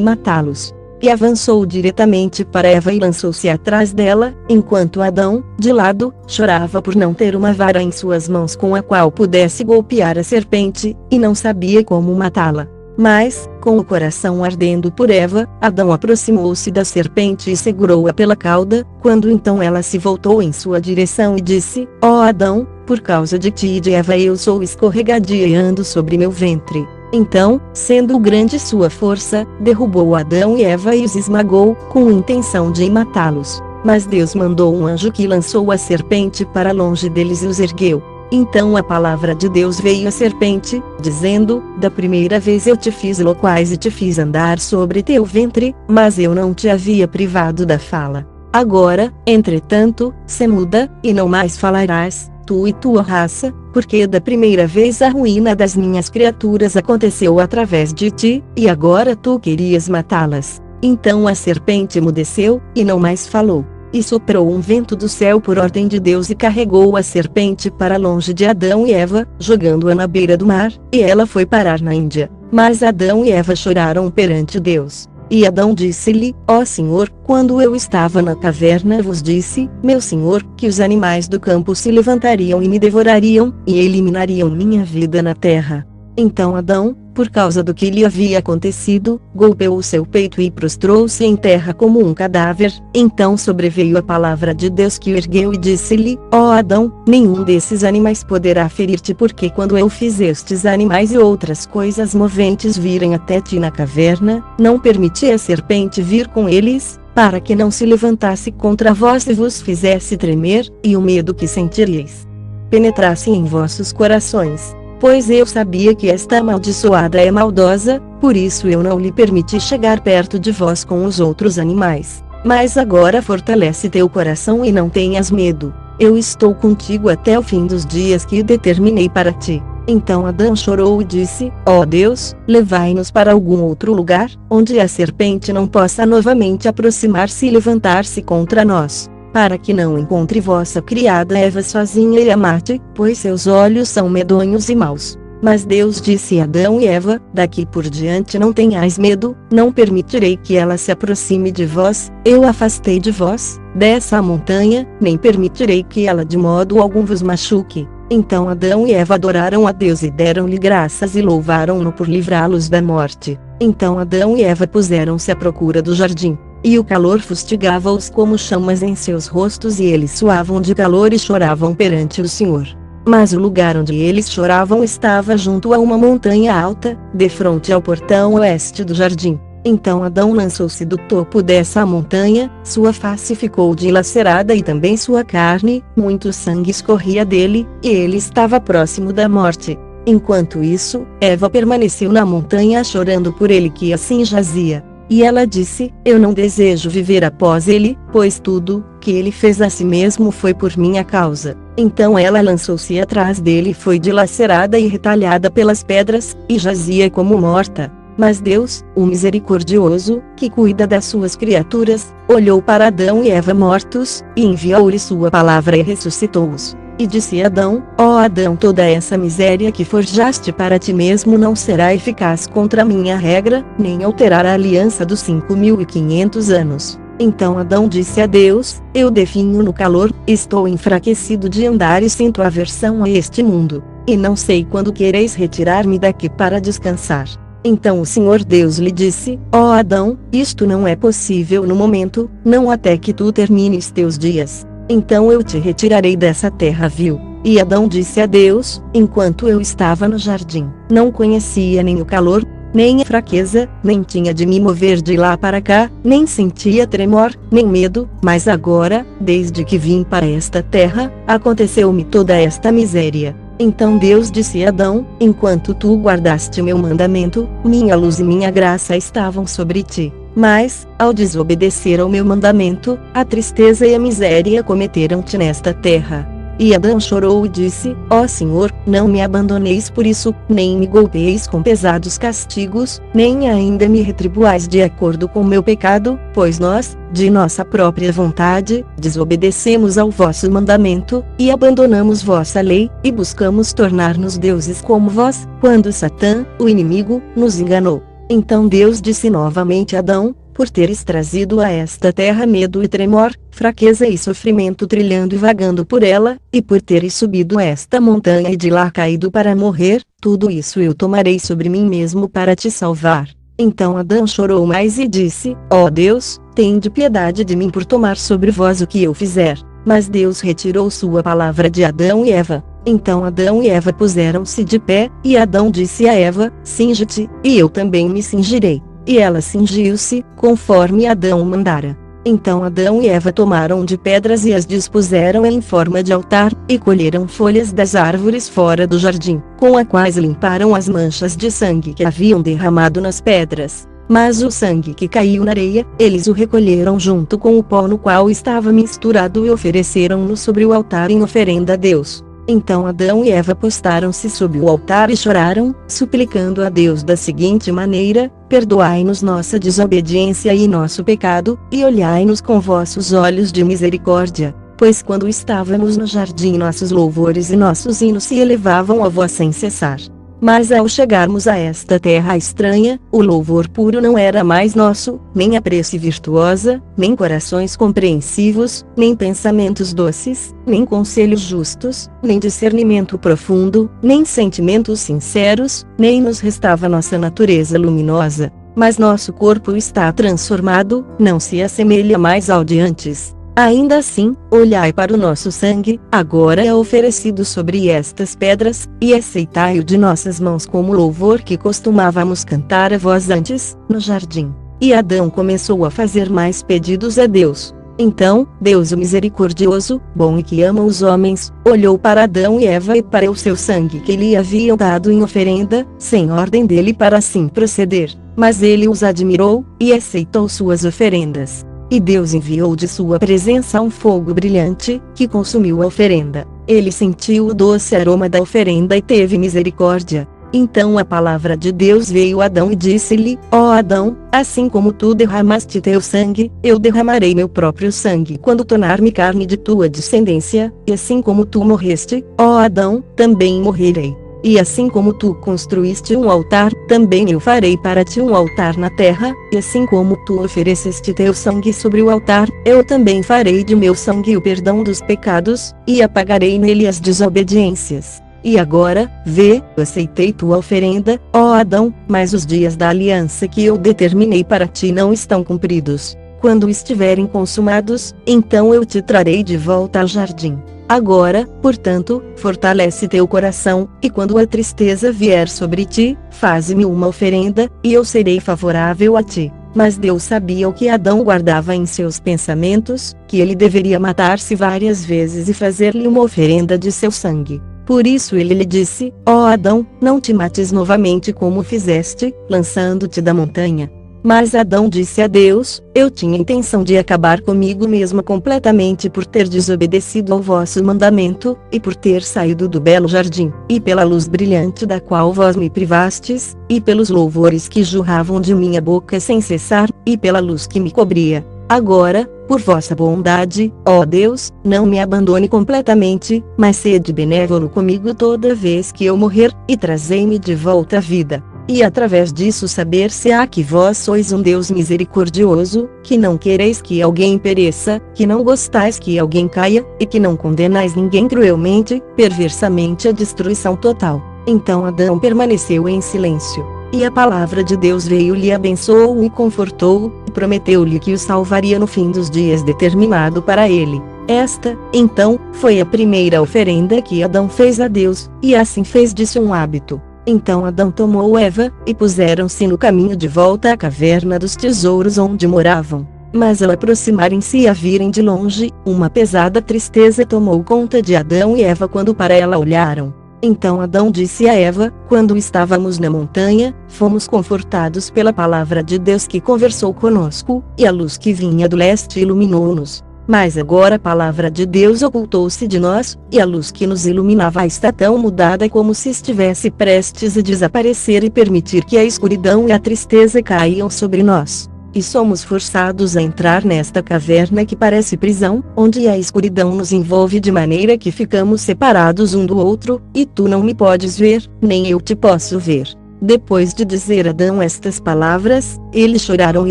matá-los. E avançou diretamente para Eva e lançou-se atrás dela, enquanto Adão, de lado, chorava por não ter uma vara em suas mãos com a qual pudesse golpear a serpente, e não sabia como matá-la. Mas, com o coração ardendo por Eva, Adão aproximou-se da serpente e segurou-a pela cauda, quando então ela se voltou em sua direção e disse: Ó Adão, por causa de ti e de Eva eu sou escorregadia e ando sobre meu ventre. Então, sendo grande sua força, derrubou Adão e Eva e os esmagou, com intenção de matá-los. Mas Deus mandou um anjo que lançou a serpente para longe deles e os ergueu. Então a palavra de Deus veio à serpente, dizendo: Da primeira vez eu te fiz loquaz e te fiz andar sobre teu ventre, mas eu não te havia privado da fala. Agora, entretanto, se muda, e não mais falarás, tu e tua raça, porque da primeira vez a ruína das minhas criaturas aconteceu através de ti, e agora tu querias matá-las. Então a serpente emudeceu, e não mais falou. E soprou um vento do céu por ordem de Deus e carregou a serpente para longe de Adão e Eva, jogando-a na beira do mar, e ela foi parar na Índia. Mas Adão e Eva choraram perante Deus. E Adão disse-lhe: Ó Senhor, quando eu estava na caverna vos disse, meu Senhor, que os animais do campo se levantariam e me devorariam, e eliminariam minha vida na terra. Então Adão, por causa do que lhe havia acontecido, golpeou o seu peito e prostrou-se em terra como um cadáver. Então sobreveio a palavra de Deus que o ergueu e disse-lhe: Ó Adão, nenhum desses animais poderá ferir-te, porque quando eu fiz estes animais e outras coisas moventes virem até ti na caverna, não permiti a serpente vir com eles, para que não se levantasse contra vós e vos fizesse tremer, e o medo que sentiríeis penetrasse em vossos corações. Pois eu sabia que esta amaldiçoada é maldosa, por isso eu não lhe permiti chegar perto de vós com os outros animais. Mas agora fortalece teu coração e não tenhas medo. Eu estou contigo até o fim dos dias que determinei para ti. Então Adão chorou e disse: Ó Deus, levai-nos para algum outro lugar, onde a serpente não possa novamente aproximar-se e levantar-se contra nós, para que não encontre vossa criada Eva sozinha e a mate, pois seus olhos são medonhos e maus. Mas Deus disse a Adão e Eva: daqui por diante não tenhais medo, não permitirei que ela se aproxime de vós, eu afastei de vós, dessa montanha, nem permitirei que ela de modo algum vos machuque. Então Adão e Eva adoraram a Deus e deram-lhe graças e louvaram-no por livrá-los da morte. Então Adão e Eva puseram-se à procura do jardim. E o calor fustigava-os como chamas em seus rostos e eles suavam de calor e choravam perante o Senhor. Mas o lugar onde eles choravam estava junto a uma montanha alta, defronte ao portão oeste do jardim. Então Adão lançou-se do topo dessa montanha, sua face ficou dilacerada e também sua carne, muito sangue escorria dele, e ele estava próximo da morte. Enquanto isso, Eva permaneceu na montanha chorando por ele que assim jazia. E ela disse: eu não desejo viver após ele, pois tudo que ele fez a si mesmo foi por minha causa. Então ela lançou-se atrás dele e foi dilacerada e retalhada pelas pedras, e jazia como morta. Mas Deus, o misericordioso, que cuida das suas criaturas, olhou para Adão e Eva mortos, e enviou-lhe sua palavra e ressuscitou-os. E disse Adão: ó Adão, toda essa miséria que forjaste para ti mesmo não será eficaz contra a minha regra, nem alterar a aliança dos 5.500 anos. Então Adão disse a Deus: eu definho no calor, estou enfraquecido de andar e sinto aversão a este mundo, e não sei quando quereis retirar-me daqui para descansar. Então o Senhor Deus lhe disse: ó Adão, isto não é possível no momento, não até que tu termines teus dias. Então eu te retirarei dessa terra vil. E Adão disse a Deus: enquanto eu estava no jardim, não conhecia nem o calor, nem a fraqueza, nem tinha de me mover de lá para cá, nem sentia tremor, nem medo, mas agora, desde que vim para esta terra, aconteceu-me toda esta miséria. Então Deus disse a Adão: enquanto tu guardaste meu mandamento, minha luz e minha graça estavam sobre ti. Mas, ao desobedecer ao meu mandamento, a tristeza e a miséria cometeram-te nesta terra. E Adão chorou e disse: ó Senhor, não me abandoneis por isso, nem me golpeeis com pesados castigos, nem ainda me retribuais de acordo com meu pecado, pois nós, de nossa própria vontade, desobedecemos ao vosso mandamento, e abandonamos vossa lei, e buscamos tornar-nos deuses como vós, quando Satã, o inimigo, nos enganou. Então Deus disse novamente a Adão: por teres trazido a esta terra medo e tremor, fraqueza e sofrimento trilhando e vagando por ela, e por teres subido esta montanha e de lá caído para morrer, tudo isso eu tomarei sobre mim mesmo para te salvar. Então Adão chorou mais e disse: ó Deus, tende piedade de mim por tomar sobre vós o que eu fizer. Mas Deus retirou sua palavra de Adão e Eva. Então Adão e Eva puseram-se de pé, e Adão disse a Eva: cinge-te, e eu também me cingirei. E ela cingiu-se, conforme Adão mandara. Então Adão e Eva tomaram de pedras e as dispuseram em forma de altar, e colheram folhas das árvores fora do jardim, com as quais limparam as manchas de sangue que haviam derramado nas pedras. Mas o sangue que caiu na areia, eles o recolheram junto com o pó no qual estava misturado e ofereceram-no sobre o altar em oferenda a Deus. Então Adão e Eva postaram-se sob o altar e choraram, suplicando a Deus da seguinte maneira: perdoai-nos nossa desobediência e nosso pecado, e olhai-nos com vossos olhos de misericórdia, pois quando estávamos no jardim nossos louvores e nossos hinos se elevavam a vós sem cessar. Mas ao chegarmos a esta terra estranha, o louvor puro não era mais nosso, nem a prece virtuosa, nem corações compreensivos, nem pensamentos doces, nem conselhos justos, nem discernimento profundo, nem sentimentos sinceros, nem nos restava nossa natureza luminosa. Mas nosso corpo está transformado, não se assemelha mais ao de antes. Ainda assim, olhai para o nosso sangue, agora é oferecido sobre estas pedras, e aceitai-o de nossas mãos como louvor que costumávamos cantar a vós antes, no jardim. E Adão começou a fazer mais pedidos a Deus. Então, Deus o misericordioso, bom e que ama os homens, olhou para Adão e Eva e para o seu sangue que lhe haviam dado em oferenda, sem ordem dele para assim proceder. Mas ele os admirou, e aceitou suas oferendas. E Deus enviou de sua presença um fogo brilhante, que consumiu a oferenda. Ele sentiu o doce aroma da oferenda e teve misericórdia. Então a palavra de Deus veio a Adão e disse-lhe: Ó Adão, assim como tu derramaste teu sangue, eu derramarei meu próprio sangue quando tornar-me carne de tua descendência, e assim como tu morreste, ó Adão, também morrerei. E assim como tu construíste um altar, também eu farei para ti um altar na terra, e assim como tu ofereceste teu sangue sobre o altar, eu também farei de meu sangue o perdão dos pecados, e apagarei nele as desobediências. E agora, vê, aceitei tua oferenda, ó Adão, mas os dias da aliança que eu determinei para ti não estão cumpridos. Quando estiverem consumados, então eu te trarei de volta ao jardim. Agora, portanto, fortalece teu coração, e quando a tristeza vier sobre ti, faze-me uma oferenda, e eu serei favorável a ti. Mas Deus sabia o que Adão guardava em seus pensamentos, que ele deveria matar-se várias vezes e fazer-lhe uma oferenda de seu sangue. Por isso ele lhe disse: Ó Adão, não te mates novamente como fizeste, lançando-te da montanha. Mas Adão disse a Deus: Eu tinha intenção de acabar comigo mesmo completamente por ter desobedecido ao vosso mandamento, e por ter saído do belo jardim, e pela luz brilhante da qual vós me privastes, e pelos louvores que jorravam de minha boca sem cessar, e pela luz que me cobria. Agora, por vossa bondade, ó Deus, não me abandone completamente, mas sede benévolo comigo toda vez que eu morrer, e trazei-me de volta à vida. E através disso saber se há que vós sois um Deus misericordioso, que não quereis que alguém pereça, que não gostais que alguém caia, e que não condenais ninguém cruelmente, perversamente à destruição total. Então Adão permaneceu em silêncio. E a palavra de Deus veio-lhe, abençoou-o e confortou-o, e prometeu-lhe que o salvaria no fim dos dias determinado para ele. Esta, então, foi a primeira oferenda que Adão fez a Deus, e assim fez disso um hábito. Então Adão tomou Eva, e puseram-se no caminho de volta à caverna dos tesouros onde moravam. Mas ao aproximarem-se e a virem de longe, uma pesada tristeza tomou conta de Adão e Eva quando para ela olharam. Então Adão disse a Eva: Quando estávamos na montanha, fomos confortados pela palavra de Deus que conversou conosco, e a luz que vinha do leste iluminou-nos. Mas agora a palavra de Deus ocultou-se de nós, e a luz que nos iluminava está tão mudada como se estivesse prestes a desaparecer e permitir que a escuridão e a tristeza caiam sobre nós. E somos forçados a entrar nesta caverna que parece prisão, onde a escuridão nos envolve de maneira que ficamos separados um do outro, e tu não me podes ver, nem eu te posso ver. Depois de dizer Adão estas palavras, eles choraram e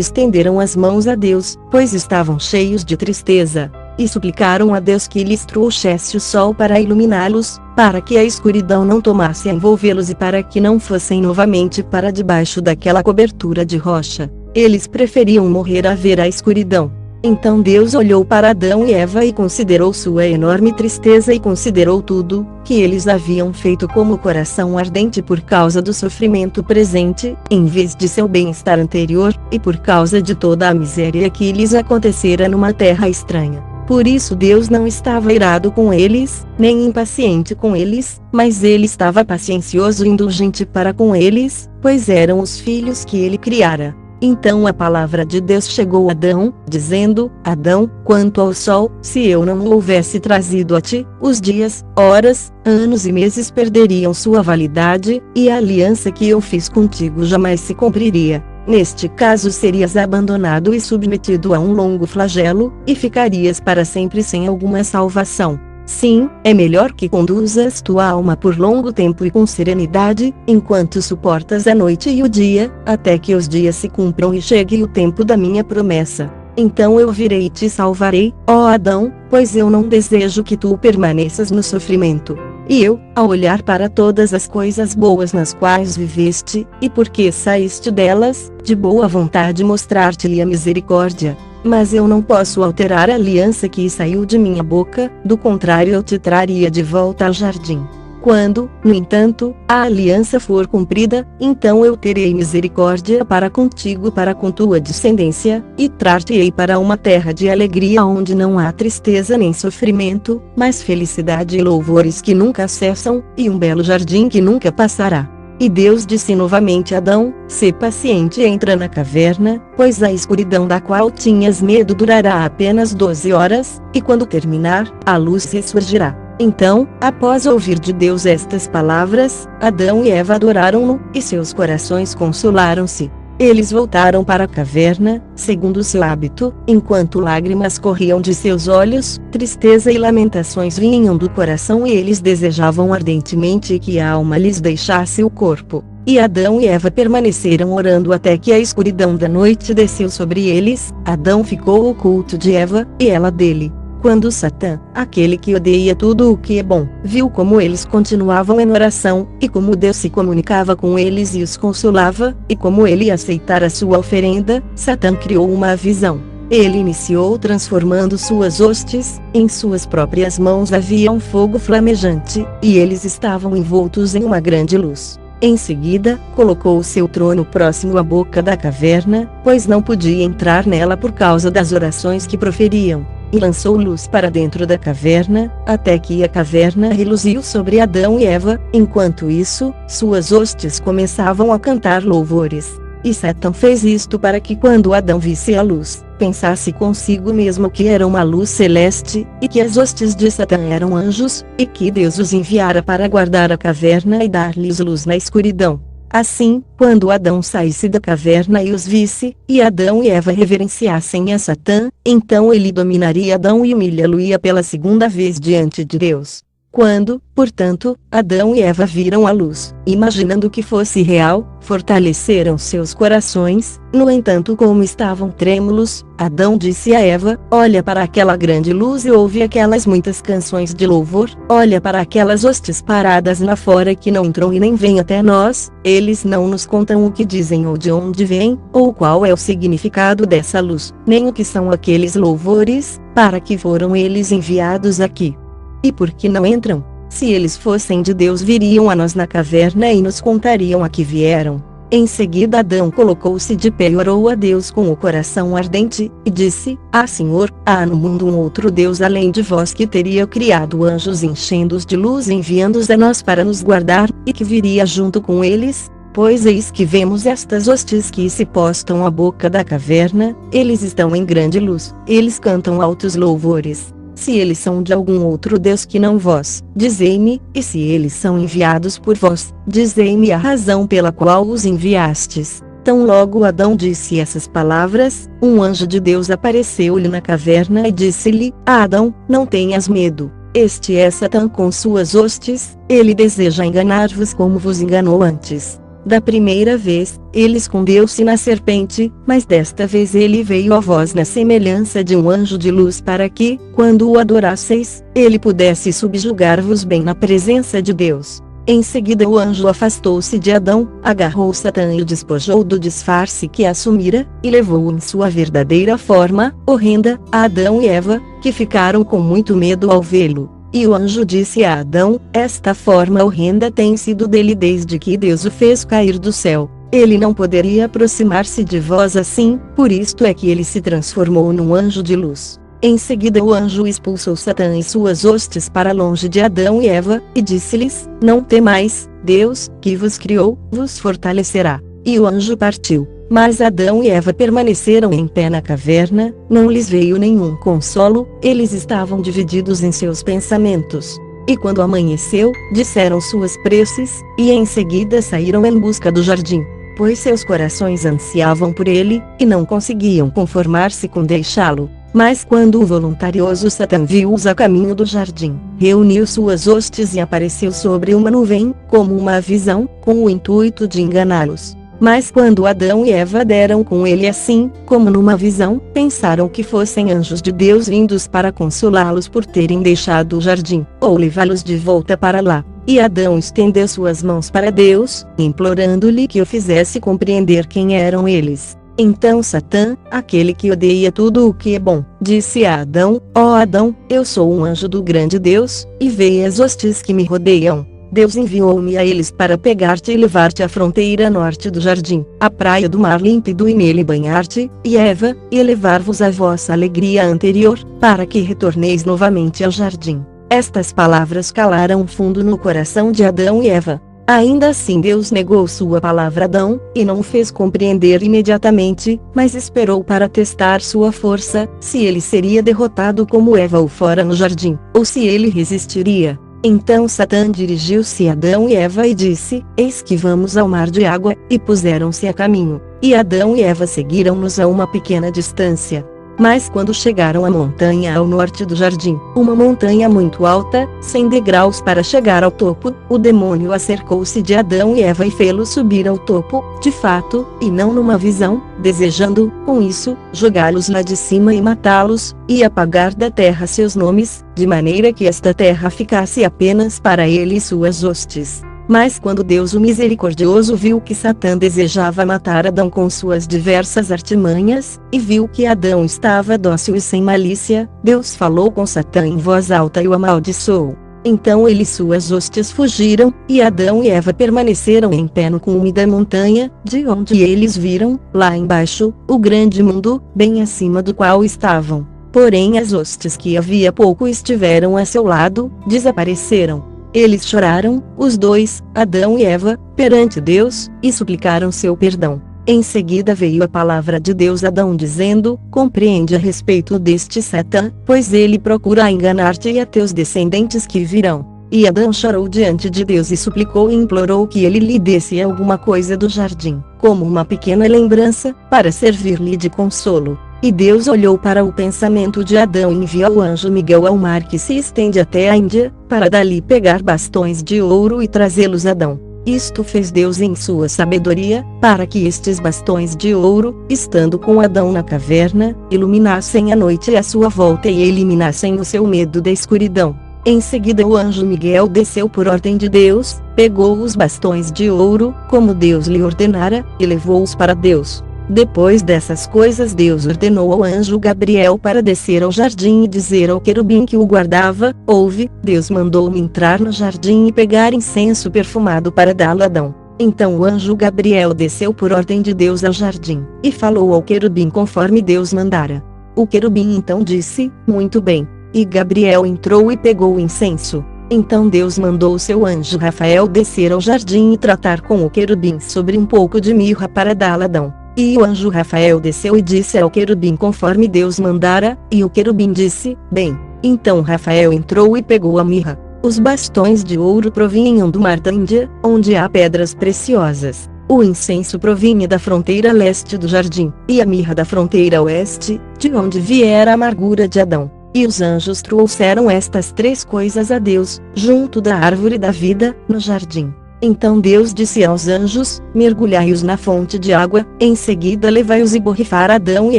estenderam as mãos a Deus, pois estavam cheios de tristeza, e suplicaram a Deus que lhes trouxesse o sol para iluminá-los, para que a escuridão não tomasse a envolvê-los e para que não fossem novamente para debaixo daquela cobertura de rocha. Eles preferiam morrer a ver a escuridão. Então Deus olhou para Adão e Eva e considerou sua enorme tristeza e considerou tudo que eles haviam feito como coração ardente por causa do sofrimento presente, em vez de seu bem-estar anterior, e por causa de toda a miséria que lhes acontecera numa terra estranha. Por isso Deus não estava irado com eles, nem impaciente com eles, mas ele estava paciencioso e indulgente para com eles, pois eram os filhos que ele criara. Então a palavra de Deus chegou a Adão, dizendo: Adão, quanto ao sol, se eu não o houvesse trazido a ti, os dias, horas, anos e meses perderiam sua validade, e a aliança que eu fiz contigo jamais se cumpriria. Neste caso serias abandonado e submetido a um longo flagelo, e ficarias para sempre sem alguma salvação. Sim, é melhor que conduzas tua alma por longo tempo e com serenidade, enquanto suportas a noite e o dia, até que os dias se cumpram e chegue o tempo da minha promessa. Então eu virei e te salvarei, ó Adão, pois eu não desejo que tu permaneças no sofrimento. E eu, ao olhar para todas as coisas boas nas quais viveste, e porque saíste delas, de boa vontade mostrar-te-lhe a misericórdia. Mas eu não posso alterar a aliança que saiu de minha boca, do contrário eu te traria de volta ao jardim. Quando, no entanto, a aliança for cumprida, então eu terei misericórdia para contigo para com tua descendência, e trar-te-ei para uma terra de alegria onde não há tristeza nem sofrimento, mas felicidade e louvores que nunca cessam, e um belo jardim que nunca passará. E Deus disse novamente a Adão, sê paciente e entra na caverna, pois a escuridão da qual tinhas medo durará apenas 12 horas, e quando terminar, a luz ressurgirá. Então, após ouvir de Deus estas palavras, Adão e Eva adoraram-no, e seus corações consolaram-se. Eles voltaram para a caverna, segundo seu hábito, enquanto lágrimas corriam de seus olhos, tristeza e lamentações vinham do coração e eles desejavam ardentemente que a alma lhes deixasse o corpo. E Adão e Eva permaneceram orando até que a escuridão da noite desceu sobre eles. Adão ficou oculto de Eva, e ela dele. Quando Satã, aquele que odeia tudo o que é bom, viu como eles continuavam em oração, e como Deus se comunicava com eles e os consolava, e como ele ia aceitar a sua oferenda, Satã criou uma visão. Ele iniciou transformando suas hostes, em suas próprias mãos havia um fogo flamejante, e eles estavam envoltos em uma grande luz. Em seguida, colocou o seu trono próximo à boca da caverna, pois não podia entrar nela por causa das orações que proferiam. E lançou luz para dentro da caverna, até que a caverna reluziu sobre Adão e Eva. Enquanto isso, suas hostes começavam a cantar louvores. E Satã fez isto para que quando Adão visse a luz, pensasse consigo mesmo que era uma luz celeste, e que as hostes de Satã eram anjos, e que Deus os enviara para guardar a caverna e dar-lhes luz na escuridão. Assim, quando Adão saísse da caverna e os visse, e Adão e Eva reverenciassem a Satã, então ele dominaria Adão e humilhá-lo-ia pela segunda vez diante de Deus. Quando, portanto, Adão e Eva viram a luz, imaginando que fosse real, fortaleceram seus corações. No entanto, como estavam trêmulos, Adão disse a Eva, olha para aquela grande luz e ouve aquelas muitas canções de louvor, olha para aquelas hostes paradas lá fora que não entram e nem vêm até nós, eles não nos contam o que dizem ou de onde vêm, ou qual é o significado dessa luz, nem o que são aqueles louvores, para que foram eles enviados aqui. E por que não entram? Se eles fossem de Deus viriam a nós na caverna e nos contariam a que vieram. Em seguida Adão colocou-se de pé e orou a Deus com o coração ardente, e disse, Senhor, há no mundo um outro Deus além de vós que teria criado anjos enchendo-os de luz e enviando-os a nós para nos guardar, e que viria junto com eles? Pois eis que vemos estas hostes que se postam à boca da caverna, eles estão em grande luz, eles cantam altos louvores. Se eles são de algum outro Deus que não vós, dizei-me, e se eles são enviados por vós, dizei-me a razão pela qual os enviastes. Tão logo Adão disse essas palavras, um anjo de Deus apareceu-lhe na caverna e disse-lhe, Adão, não tenhas medo. Este é Satã com suas hostes, ele deseja enganar-vos como vos enganou antes. Da primeira vez, ele escondeu-se na serpente, mas desta vez ele veio a vós na semelhança de um anjo de luz para que, quando o adorasseis, ele pudesse subjugar-vos bem na presença de Deus. Em seguida o anjo afastou-se de Adão, agarrou Satã e o despojou do disfarce que assumira, e levou-o em sua verdadeira forma, horrenda, a Adão e Eva, que ficaram com muito medo ao vê-lo. E o anjo disse a Adão, esta forma horrenda tem sido dele desde que Deus o fez cair do céu. Ele não poderia aproximar-se de vós assim, por isto é que ele se transformou num anjo de luz. Em seguida o anjo expulsou Satã e suas hostes para longe de Adão e Eva, e disse-lhes, não temais, Deus, que vos criou, vos fortalecerá. E o anjo partiu. Mas Adão e Eva permaneceram em pé na caverna, não lhes veio nenhum consolo, eles estavam divididos em seus pensamentos. E quando amanheceu, disseram suas preces, e em seguida saíram em busca do jardim, pois seus corações ansiavam por ele, e não conseguiam conformar-se com deixá-lo. Mas quando o voluntarioso Satã viu-os a caminho do jardim, reuniu suas hostes e apareceu sobre uma nuvem, como uma visão, com o intuito de enganá-los. Mas quando Adão e Eva deram com ele assim, como numa visão, pensaram que fossem anjos de Deus vindos para consolá-los por terem deixado o jardim, ou levá-los de volta para lá. E Adão estendeu suas mãos para Deus, implorando-lhe que o fizesse compreender quem eram eles. Então Satã, aquele que odeia tudo o que é bom, disse a Adão: ó Adão, eu sou um anjo do grande Deus, e vê as hostes que me rodeiam. Deus enviou-me a eles para pegar-te e levar-te à fronteira norte do jardim, à praia do mar límpido e nele banhar-te, e Eva, e levar-vos a vossa alegria anterior, para que retorneis novamente ao jardim. Estas palavras calaram fundo no coração de Adão e Eva. Ainda assim Deus negou sua palavra a Adão, e não o fez compreender imediatamente, mas esperou para testar sua força, se ele seria derrotado como Eva o fora no jardim, ou se ele resistiria. Então Satã dirigiu-se a Adão e Eva e disse: eis que vamos ao mar de água, e puseram-se a caminho, e Adão e Eva seguiram-nos a uma pequena distância. Mas quando chegaram à montanha ao norte do jardim, uma montanha muito alta, 100 degraus para chegar ao topo, o demônio acercou-se de Adão e Eva e fê-los subir ao topo, de fato, e não numa visão, desejando, com isso, jogá-los lá de cima e matá-los, e apagar da terra seus nomes, de maneira que esta terra ficasse apenas para ele e suas hostes. Mas quando Deus o misericordioso viu que Satã desejava matar Adão com suas diversas artimanhas, e viu que Adão estava dócil e sem malícia, Deus falou com Satã em voz alta e o amaldiçoou. Então ele e suas hostes fugiram, e Adão e Eva permaneceram em pé no cume da montanha, de onde eles viram, lá embaixo, o grande mundo, bem acima do qual estavam. Porém as hostes que havia pouco estiveram a seu lado, desapareceram. Eles choraram, os dois, Adão e Eva, perante Deus, e suplicaram seu perdão. Em seguida veio a palavra de Deus a Adão dizendo: compreende a respeito deste Satã, pois ele procura enganar-te e a teus descendentes que virão. E Adão chorou diante de Deus e suplicou e implorou que ele lhe desse alguma coisa do jardim, como uma pequena lembrança, para servir-lhe de consolo. E Deus olhou para o pensamento de Adão e enviou o anjo Miguel ao mar que se estende até a Índia, para dali pegar bastões de ouro e trazê-los a Adão. Isto fez Deus em sua sabedoria, para que estes bastões de ouro, estando com Adão na caverna, iluminassem a noite à sua volta e eliminassem o seu medo da escuridão. Em seguida o anjo Miguel desceu por ordem de Deus, pegou os bastões de ouro, como Deus lhe ordenara, e levou-os para Deus. Depois dessas coisas Deus ordenou ao anjo Gabriel para descer ao jardim e dizer ao querubim que o guardava: ouve, Deus mandou-me entrar no jardim e pegar incenso perfumado para dá-lo a Adão. Então o anjo Gabriel desceu por ordem de Deus ao jardim, e falou ao querubim conforme Deus mandara. O querubim então disse: muito bem. E Gabriel entrou e pegou o incenso. Então Deus mandou o seu anjo Rafael descer ao jardim e tratar com o querubim sobre um pouco de mirra para dá-lo a Adão. E o anjo Rafael desceu e disse ao querubim conforme Deus mandara, e o querubim disse: bem. Então Rafael entrou e pegou a mirra. Os bastões de ouro provinham do mar da Índia, onde há pedras preciosas. O incenso provinha da fronteira leste do jardim, e a mirra da fronteira oeste, de onde viera a amargura de Adão. E os anjos trouxeram estas três coisas a Deus, junto da árvore da vida, no jardim. Então Deus disse aos anjos: mergulhai-os na fonte de água, em seguida levai-os e borrifar Adão e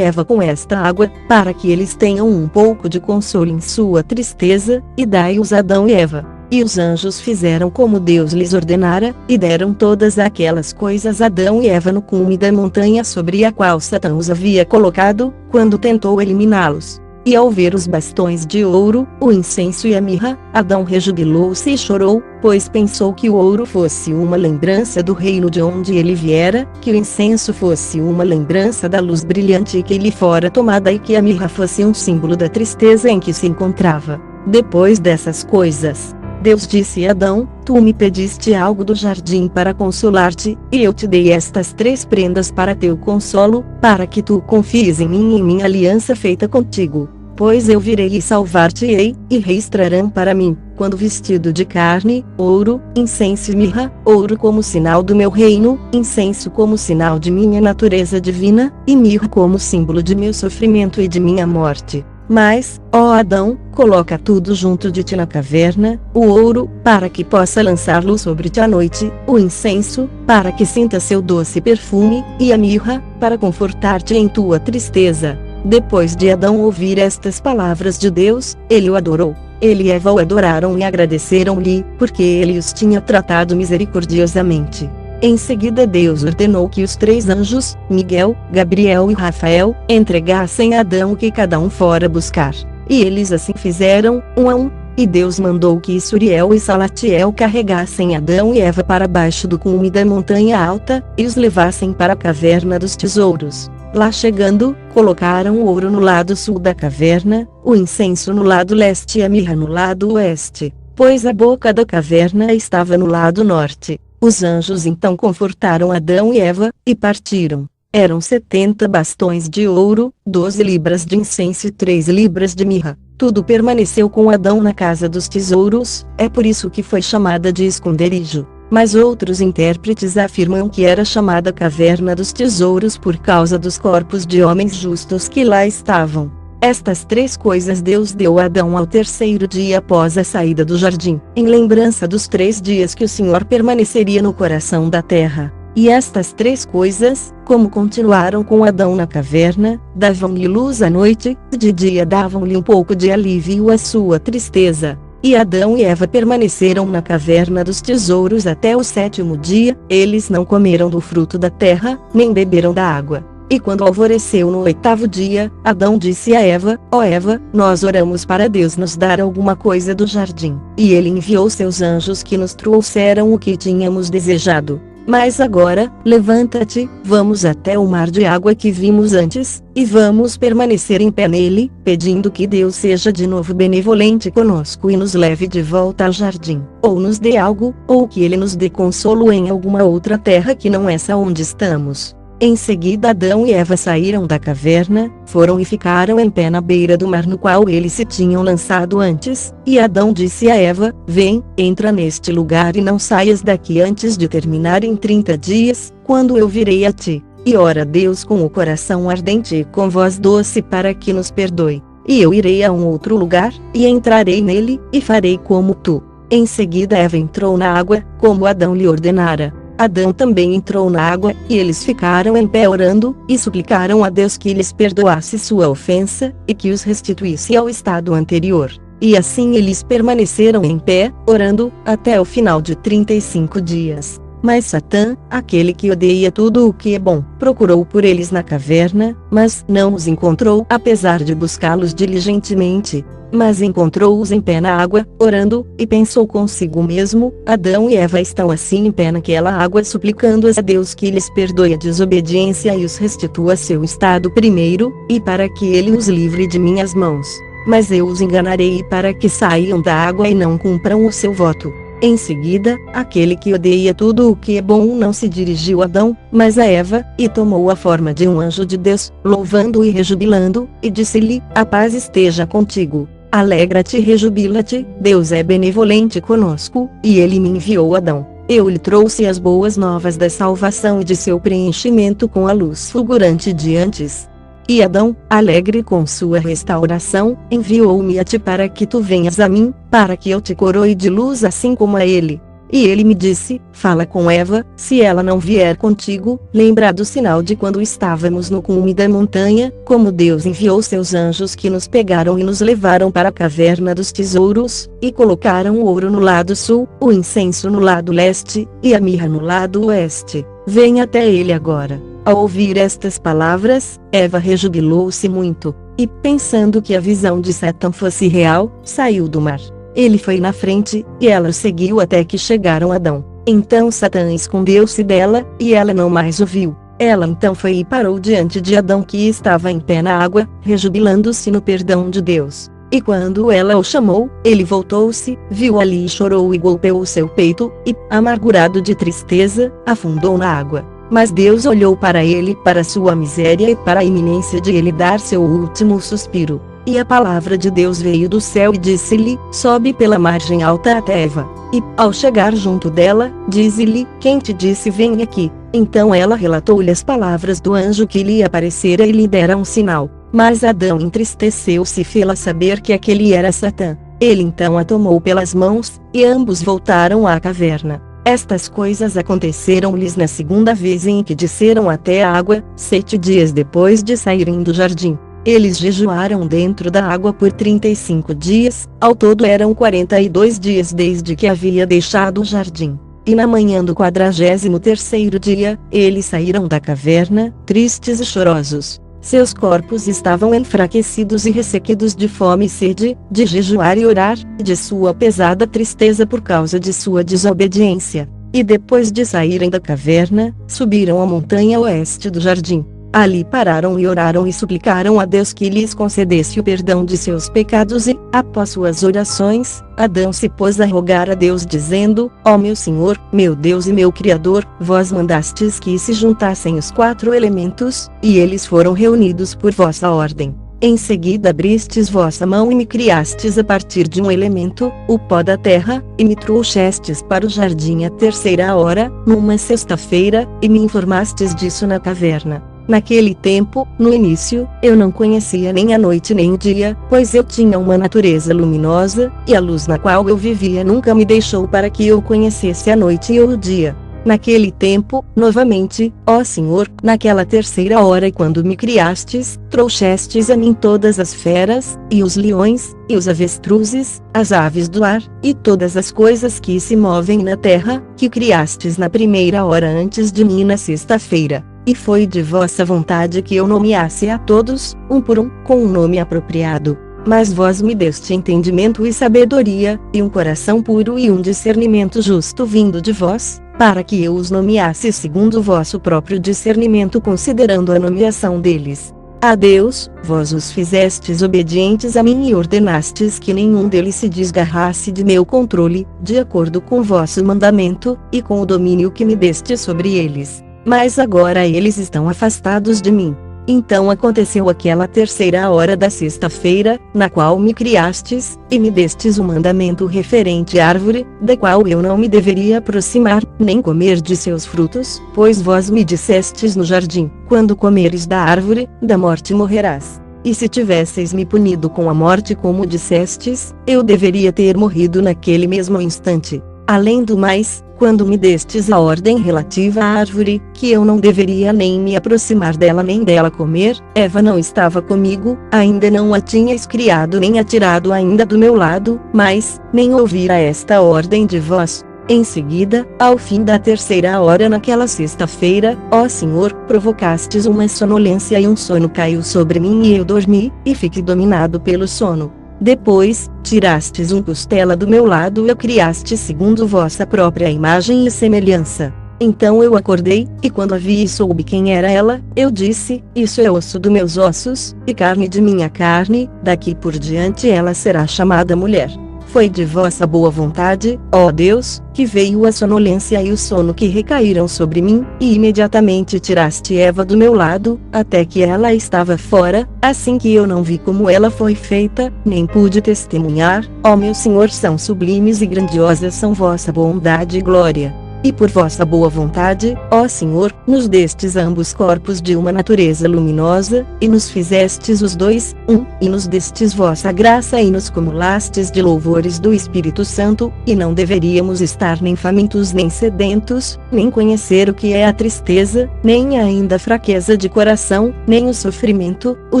Eva com esta água, para que eles tenham um pouco de consolo em sua tristeza, e dai-os a Adão e Eva. E os anjos fizeram como Deus lhes ordenara, e deram todas aquelas coisas a Adão e Eva no cume da montanha sobre a qual Satã os havia colocado, quando tentou eliminá-los. E ao ver os bastões de ouro, o incenso e a mirra, Adão rejubilou-se e chorou, pois pensou que o ouro fosse uma lembrança do reino de onde ele viera, que o incenso fosse uma lembrança da luz brilhante que lhe fora tomada e que a mirra fosse um símbolo da tristeza em que se encontrava. Depois dessas coisas, Deus disse a Adão: tu me pediste algo do jardim para consolar-te, e eu te dei estas três prendas para teu consolo, para que tu confies em mim e em minha aliança feita contigo. Pois eu virei e salvar-te-ei, e reextrarão para mim, quando vestido de carne, ouro, incenso e mirra, ouro como sinal do meu reino, incenso como sinal de minha natureza divina, e mirra como símbolo de meu sofrimento e de minha morte. Mas, ó Adão, coloca tudo junto de ti na caverna, o ouro, para que possa lançar luz sobre ti à noite, o incenso, para que sinta seu doce perfume, e a mirra, para confortar-te em tua tristeza. Depois de Adão ouvir estas palavras de Deus, ele o adorou. Ele e Eva o adoraram e agradeceram-lhe, porque ele os tinha tratado misericordiosamente. Em seguida Deus ordenou que os 3 anjos, Miguel, Gabriel e Rafael, entregassem a Adão o que cada um fora buscar. E eles assim fizeram, um a um. E Deus mandou que Suriel e Salatiel carregassem Adão e Eva para baixo do cume da montanha alta, e os levassem para a caverna dos tesouros. Lá chegando, colocaram o ouro no lado sul da caverna, o incenso no lado leste e a mirra no lado oeste, pois a boca da caverna estava no lado norte. Os anjos então confortaram Adão e Eva, e partiram. Eram 70 bastões de ouro, 12 libras de incenso e 3 libras de mirra. Tudo permaneceu com Adão na casa dos tesouros, é por isso que foi chamada de esconderijo. Mas outros intérpretes afirmam que era chamada Caverna dos Tesouros por causa dos corpos de homens justos que lá estavam. Estas 3 coisas Deus deu a Adão ao 3º dia após a saída do jardim, em lembrança dos 3 dias que o Senhor permaneceria no coração da terra. E estas 3 coisas, como continuaram com Adão na caverna, davam-lhe luz à noite, de dia davam-lhe um pouco de alívio à sua tristeza. E Adão e Eva permaneceram na caverna dos tesouros até o 7º dia, eles não comeram do fruto da terra, nem beberam da água. E quando alvoreceu no 8º dia, Adão disse a Eva, ó Eva, nós oramos para Deus nos dar alguma coisa do jardim. E ele enviou seus anjos que nos trouxeram o que tínhamos desejado. Mas agora, levanta-te, vamos até o mar de água que vimos antes, e vamos permanecer em pé nele, pedindo que Deus seja de novo benevolente conosco e nos leve de volta ao jardim, ou nos dê algo, ou que ele nos dê consolo em alguma outra terra que não essa onde estamos. Em seguida Adão e Eva saíram da caverna, foram e ficaram em pé na beira do mar no qual eles se tinham lançado antes, e Adão disse a Eva, vem, entra neste lugar e não saias daqui antes de terminarem 30 dias, quando eu virei a ti. E ora a Deus com o coração ardente e com voz doce para que nos perdoe. E eu irei a um outro lugar, e entrarei nele, e farei como tu. Em seguida Eva entrou na água, como Adão lhe ordenara. Adão também entrou na água, e eles ficaram em pé orando, e suplicaram a Deus que lhes perdoasse sua ofensa, e que os restituísse ao estado anterior. E assim eles permaneceram em pé, orando, até o final de 35 dias. Mas Satã, aquele que odeia tudo o que é bom, procurou por eles na caverna, mas não os encontrou, apesar de buscá-los diligentemente. Mas encontrou-os em pé na água, orando, e pensou consigo mesmo, Adão e Eva estão assim em pé naquela água suplicando a Deus que lhes perdoe a desobediência e os restitua a seu estado primeiro, e para que ele os livre de minhas mãos. Mas eu os enganarei para que saiam da água e não cumpram o seu voto. Em seguida, aquele que odeia tudo o que é bom não se dirigiu a Adão, mas a Eva, e tomou a forma de um anjo de Deus, louvando e rejubilando, e disse-lhe, a paz esteja contigo. Alegra-te e rejubila-te, Deus é benevolente conosco, e ele me enviou Adão. Eu lhe trouxe as boas novas da salvação e de seu preenchimento com a luz fulgurante de antes. E Adão, alegre com sua restauração, enviou-me a ti para que tu venhas a mim, para que eu te coroe de luz assim como a ele. E ele me disse, fala com Eva, se ela não vier contigo, lembra do sinal de quando estávamos no cume da montanha, como Deus enviou seus anjos que nos pegaram e nos levaram para a caverna dos tesouros, e colocaram o ouro no lado sul, o incenso no lado leste, e a mirra no lado oeste. Vem até ele agora. Ao ouvir estas palavras, Eva rejubilou-se muito, e pensando que a visão de Satã fosse real, saiu do mar. Ele foi na frente, e ela o seguiu até que chegaram a Adão. Então Satã escondeu-se dela, e ela não mais o viu. Ela então foi e parou diante de Adão que estava em pé na água, rejubilando-se no perdão de Deus. E quando ela o chamou, ele voltou-se, viu ali e chorou e golpeou o seu peito, e, amargurado de tristeza, afundou na água. Mas Deus olhou para ele, para sua miséria e para a iminência de ele dar seu último suspiro. E a palavra de Deus veio do céu e disse-lhe: sobe pela margem alta até Eva. E, ao chegar junto dela, disse-lhe: quem te disse vem aqui? Então ela relatou-lhe as palavras do anjo que lhe aparecera e lhe dera um sinal. Mas Adão entristeceu-se e fê-la saber que aquele era Satã. Ele então a tomou pelas mãos, e ambos voltaram à caverna. Estas coisas aconteceram-lhes na segunda vez em que desceram até a água, 7 dias depois de saírem do jardim. Eles jejuaram dentro da água por 35 dias, ao todo eram 42 dias desde que havia deixado o jardim. E na manhã do 43º dia, eles saíram da caverna, tristes e chorosos. Seus corpos estavam enfraquecidos e ressequidos de fome e sede, de jejuar e orar, e de sua pesada tristeza por causa de sua desobediência. E depois de saírem da caverna, subiram a montanha oeste do jardim. Ali pararam e oraram e suplicaram a Deus que lhes concedesse o perdão de seus pecados e, após suas orações, Adão se pôs a rogar a Deus dizendo: ó meu Senhor, meu Deus e meu Criador, vós mandastes que se juntassem os 4 elementos, e eles foram reunidos por vossa ordem. Em seguida abristes vossa mão e me criastes a partir de um elemento, o pó da terra, e me trouxestes para o jardim à 3ª hora, numa sexta-feira, e me informastes disso na caverna. Naquele tempo, no início, eu não conhecia nem a noite nem o dia, pois eu tinha uma natureza luminosa, e a luz na qual eu vivia nunca me deixou para que eu conhecesse a noite e o dia. Naquele tempo, novamente, ó Senhor, naquela 3ª hora quando me criastes, trouxestes a mim todas as feras, e os leões, e os avestruzes, as aves do ar, e todas as coisas que se movem na terra, que criastes na 1ª hora antes de mim na sexta-feira. E foi de vossa vontade que eu nomeasse a todos, um por um, com um nome apropriado. Mas vós me deste entendimento e sabedoria, e um coração puro e um discernimento justo vindo de vós, para que eu os nomeasse segundo o vosso próprio discernimento, considerando a nomeação deles. A Deus, vós os fizestes obedientes a mim e ordenastes que nenhum deles se desgarrasse de meu controle, de acordo com vosso mandamento, e com o domínio que me deste sobre eles. Mas agora eles estão afastados de mim. Então aconteceu aquela 3ª hora da sexta-feira, na qual me criastes, e me destes o mandamento referente à árvore, da qual eu não me deveria aproximar, nem comer de seus frutos, pois vós me dissestes no jardim: quando comeres da árvore, da morte morrerás. E se tivesseis me punido com a morte como dissestes, eu deveria ter morrido naquele mesmo instante. Além do mais, quando me destes a ordem relativa à árvore, que eu não deveria nem me aproximar dela nem dela comer, Eva não estava comigo, ainda não a tinhas criado nem a tirado ainda do meu lado, mas, nem ouvira esta ordem de vós. Em seguida, ao fim da 3ª hora naquela sexta-feira, ó Senhor, provocastes uma sonolência e um sono caiu sobre mim e eu dormi, e fiquei dominado pelo sono. Depois, tirastes um costela do meu lado e o criaste segundo vossa própria imagem e semelhança. Então eu acordei, e quando a vi e soube quem era ela, eu disse: isso é osso dos meus ossos, e carne de minha carne, daqui por diante ela será chamada mulher. Foi de vossa boa vontade, ó Deus, que veio a sonolência e o sono que recaíram sobre mim, e imediatamente tiraste Eva do meu lado, até que ela estava fora, assim que eu não vi como ela foi feita, nem pude testemunhar. Ó meu Senhor, são sublimes e grandiosas são vossa bondade e glória. E por vossa boa vontade, ó Senhor, nos destes ambos corpos de uma natureza luminosa, e nos fizestes os dois, e nos destes vossa graça e nos cumulastes de louvores do Espírito Santo, e não deveríamos estar nem famintos nem sedentos, nem conhecer o que é a tristeza, nem ainda a fraqueza de coração, nem o sofrimento, o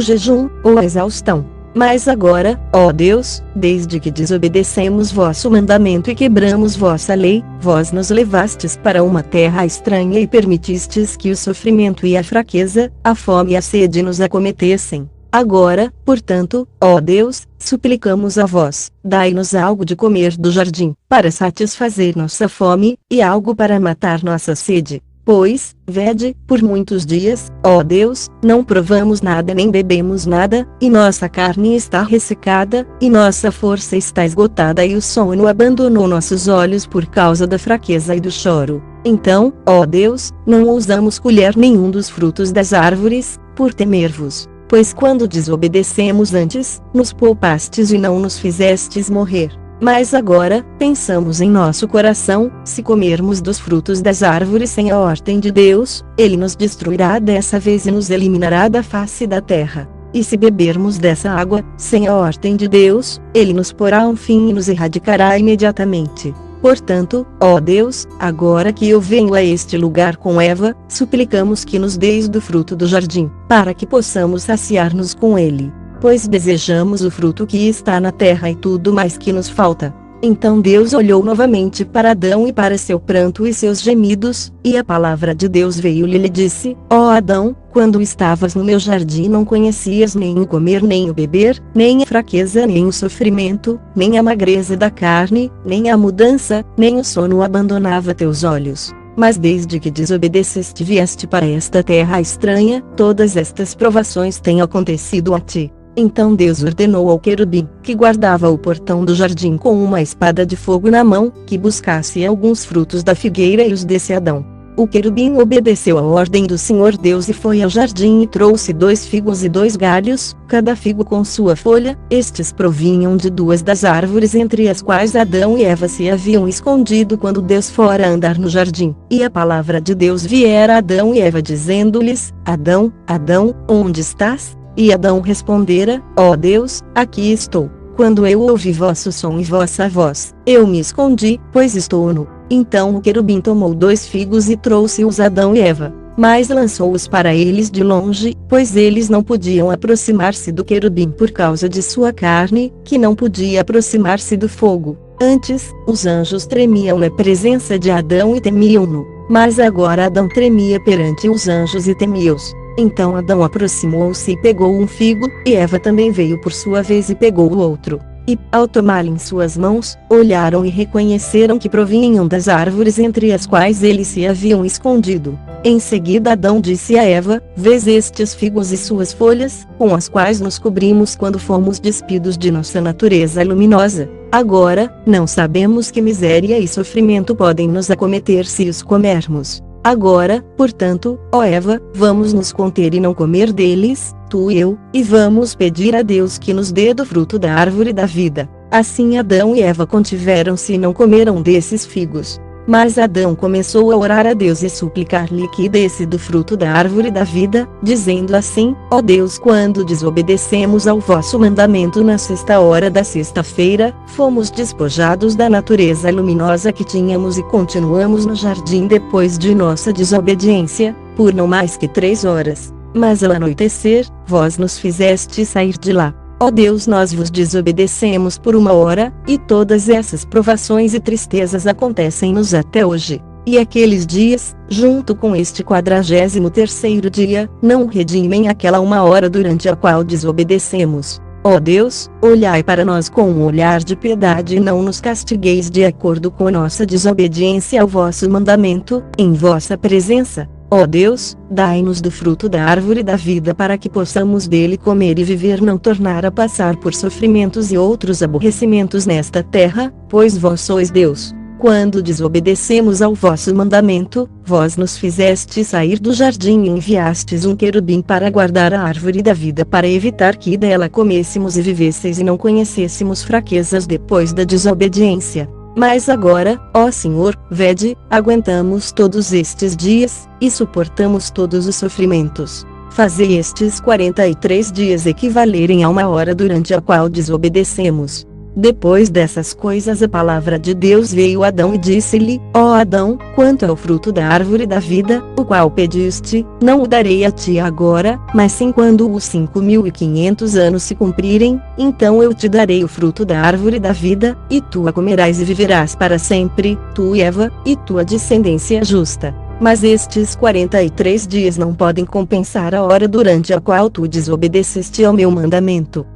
jejum, ou a exaustão. Mas agora, ó Deus, desde que desobedecemos vosso mandamento e quebramos vossa lei, vós nos levastes para uma terra estranha e permitistes que o sofrimento e a fraqueza, a fome e a sede nos acometessem. Agora, portanto, ó Deus, suplicamos a vós, dai-nos algo de comer do jardim, para satisfazer nossa fome, e algo para matar nossa sede. Pois, vede, por muitos dias, ó Deus, não provamos nada nem bebemos nada, e nossa carne está ressecada, e nossa força está esgotada e o sono abandonou nossos olhos por causa da fraqueza e do choro. Então, ó Deus, não ousamos colher nenhum dos frutos das árvores, por temer-vos. Pois quando desobedecemos antes, nos poupastes e não nos fizestes morrer. Mas agora, pensamos em nosso coração, se comermos dos frutos das árvores sem a ordem de Deus, Ele nos destruirá dessa vez e nos eliminará da face da terra. E se bebermos dessa água, sem a ordem de Deus, Ele nos porá um fim e nos erradicará imediatamente. Portanto, ó Deus, agora que eu venho a este lugar com Eva, suplicamos que nos deis do fruto do jardim, para que possamos saciar-nos com ele. Pois desejamos o fruto que está na terra e tudo mais que nos falta. Então Deus olhou novamente para Adão e para seu pranto e seus gemidos, e a palavra de Deus veio-lhe e lhe disse: Ó Adão, quando estavas no meu jardim não conhecias nem o comer nem o beber, nem a fraqueza nem o sofrimento, nem a magreza da carne, nem a mudança, nem o sono abandonava teus olhos. Mas desde que desobedeceste e vieste para esta terra estranha, todas estas provações têm acontecido a ti. Então Deus ordenou ao querubim, que guardava o portão do jardim com uma espada de fogo na mão, que buscasse alguns frutos da figueira e os desse a Adão. O querubim obedeceu à ordem do Senhor Deus e foi ao jardim e trouxe 2 figos e 2 galhos, cada figo com sua folha. Estes provinham de 2 das árvores entre as quais Adão e Eva se haviam escondido quando Deus fora andar no jardim. E a palavra de Deus viera a Adão e Eva dizendo-lhes: Adão, Adão, onde estás? E Adão respondera: Ó Deus, aqui estou. Quando eu ouvi vosso som e vossa voz, eu me escondi, pois estou nu. Então o querubim tomou 2 figos e trouxe-os a Adão e Eva, mas lançou-os para eles de longe, pois eles não podiam aproximar-se do querubim por causa de sua carne, que não podia aproximar-se do fogo. Antes, os anjos tremiam na presença de Adão e temiam-no, mas agora Adão tremia perante os anjos e temia-os. Então Adão aproximou-se e pegou um figo, e Eva também veio por sua vez e pegou o outro. E, ao tomarem suas mãos, olharam e reconheceram que provinham das árvores entre as quais eles se haviam escondido. Em seguida Adão disse a Eva: Vês estes figos e suas folhas, com as quais nos cobrimos quando fomos despidos de nossa natureza luminosa. Agora, não sabemos que miséria e sofrimento podem nos acometer se os comermos. Agora, portanto, ó Eva, vamos nos conter e não comer deles, tu e eu, e vamos pedir a Deus que nos dê do fruto da árvore da vida. Assim Adão e Eva contiveram-se e não comeram desses figos. Mas Adão começou a orar a Deus e suplicar-lhe que desse do fruto da árvore da vida, dizendo assim: Ó Deus, quando desobedecemos ao vosso mandamento na 6ª hora da sexta-feira, fomos despojados da natureza luminosa que tínhamos e continuamos no jardim depois de nossa desobediência, por não mais que 3 horas. Mas ao anoitecer, vós nos fizeste sair de lá. Ó Deus, nós vos desobedecemos por 1 hora, e todas essas provações e tristezas acontecem-nos até hoje. E aqueles dias, junto com este 43º dia, não redimem aquela 1 hora durante a qual desobedecemos. Ó Deus, olhai para nós com um olhar de piedade e não nos castigueis de acordo com nossa desobediência ao vosso mandamento, em vossa presença. Ó Deus, dai-nos do fruto da árvore da vida para que possamos dele comer e viver, não tornar a passar por sofrimentos e outros aborrecimentos nesta terra, pois vós sois Deus. Quando desobedecemos ao vosso mandamento, vós nos fizeste sair do jardim e enviastes um querubim para guardar a árvore da vida para evitar que dela comêssemos e vivesseis e não conhecêssemos fraquezas depois da desobediência. Mas agora, ó Senhor, vede, aguentamos todos estes dias, e suportamos todos os sofrimentos. Fazei estes 43 dias equivalerem a 1 hora durante a qual desobedecemos. Depois dessas coisas a palavra de Deus veio a Adão e disse-lhe: Ó Adão, quanto ao fruto da árvore da vida, o qual pediste, não o darei a ti agora, mas sim quando os 5.500 anos se cumprirem, então eu te darei o fruto da árvore da vida, e tu a comerás e viverás para sempre, tu e Eva, e tua descendência justa. Mas estes 43 dias não podem compensar a hora durante a qual tu desobedeceste ao meu mandamento.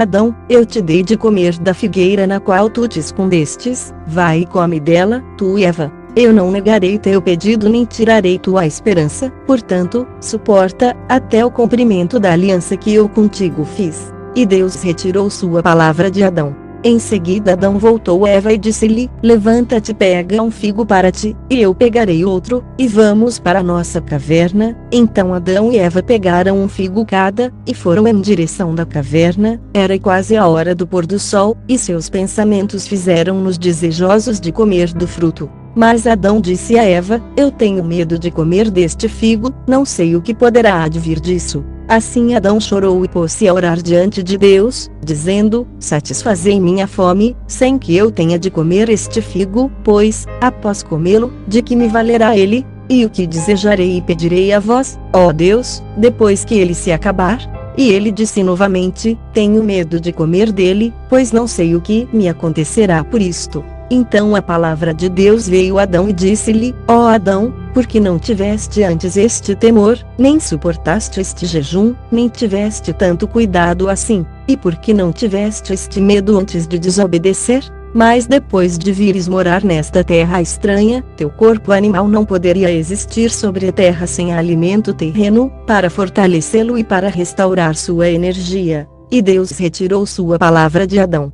Adão, eu te dei de comer da figueira na qual tu te escondestes, vai e come dela, tu e Eva. Eu não negarei teu pedido nem tirarei tua esperança, portanto, suporta, até o cumprimento da aliança que eu contigo fiz. E Deus retirou sua palavra de Adão. Em seguida Adão voltou a Eva e disse-lhe: levanta-te, pega um figo para ti, e eu pegarei outro, e vamos para a nossa caverna. Então Adão e Eva pegaram um figo cada, e foram em direção da caverna. Era quase a hora do pôr do sol, e seus pensamentos fizeram-nos desejosos de comer do fruto. Mas Adão disse a Eva: eu tenho medo de comer deste figo, não sei o que poderá advir disso. Assim Adão chorou e pôs-se a orar diante de Deus, dizendo: satisfazei minha fome, sem que eu tenha de comer este figo, pois, após comê-lo, de que me valerá ele? E o que desejarei e pedirei a vós, ó Deus, depois que ele se acabar? E ele disse novamente: tenho medo de comer dele, pois não sei o que me acontecerá por isto. Então a palavra de Deus veio a Adão e disse-lhe: ó Adão, por que não tiveste antes este temor, nem suportaste este jejum, nem tiveste tanto cuidado assim? E por que não tiveste este medo antes de desobedecer? Mas depois de vires morar nesta terra estranha, teu corpo animal não poderia existir sobre a terra sem alimento terreno, para fortalecê-lo e para restaurar sua energia. E Deus retirou sua palavra de Adão.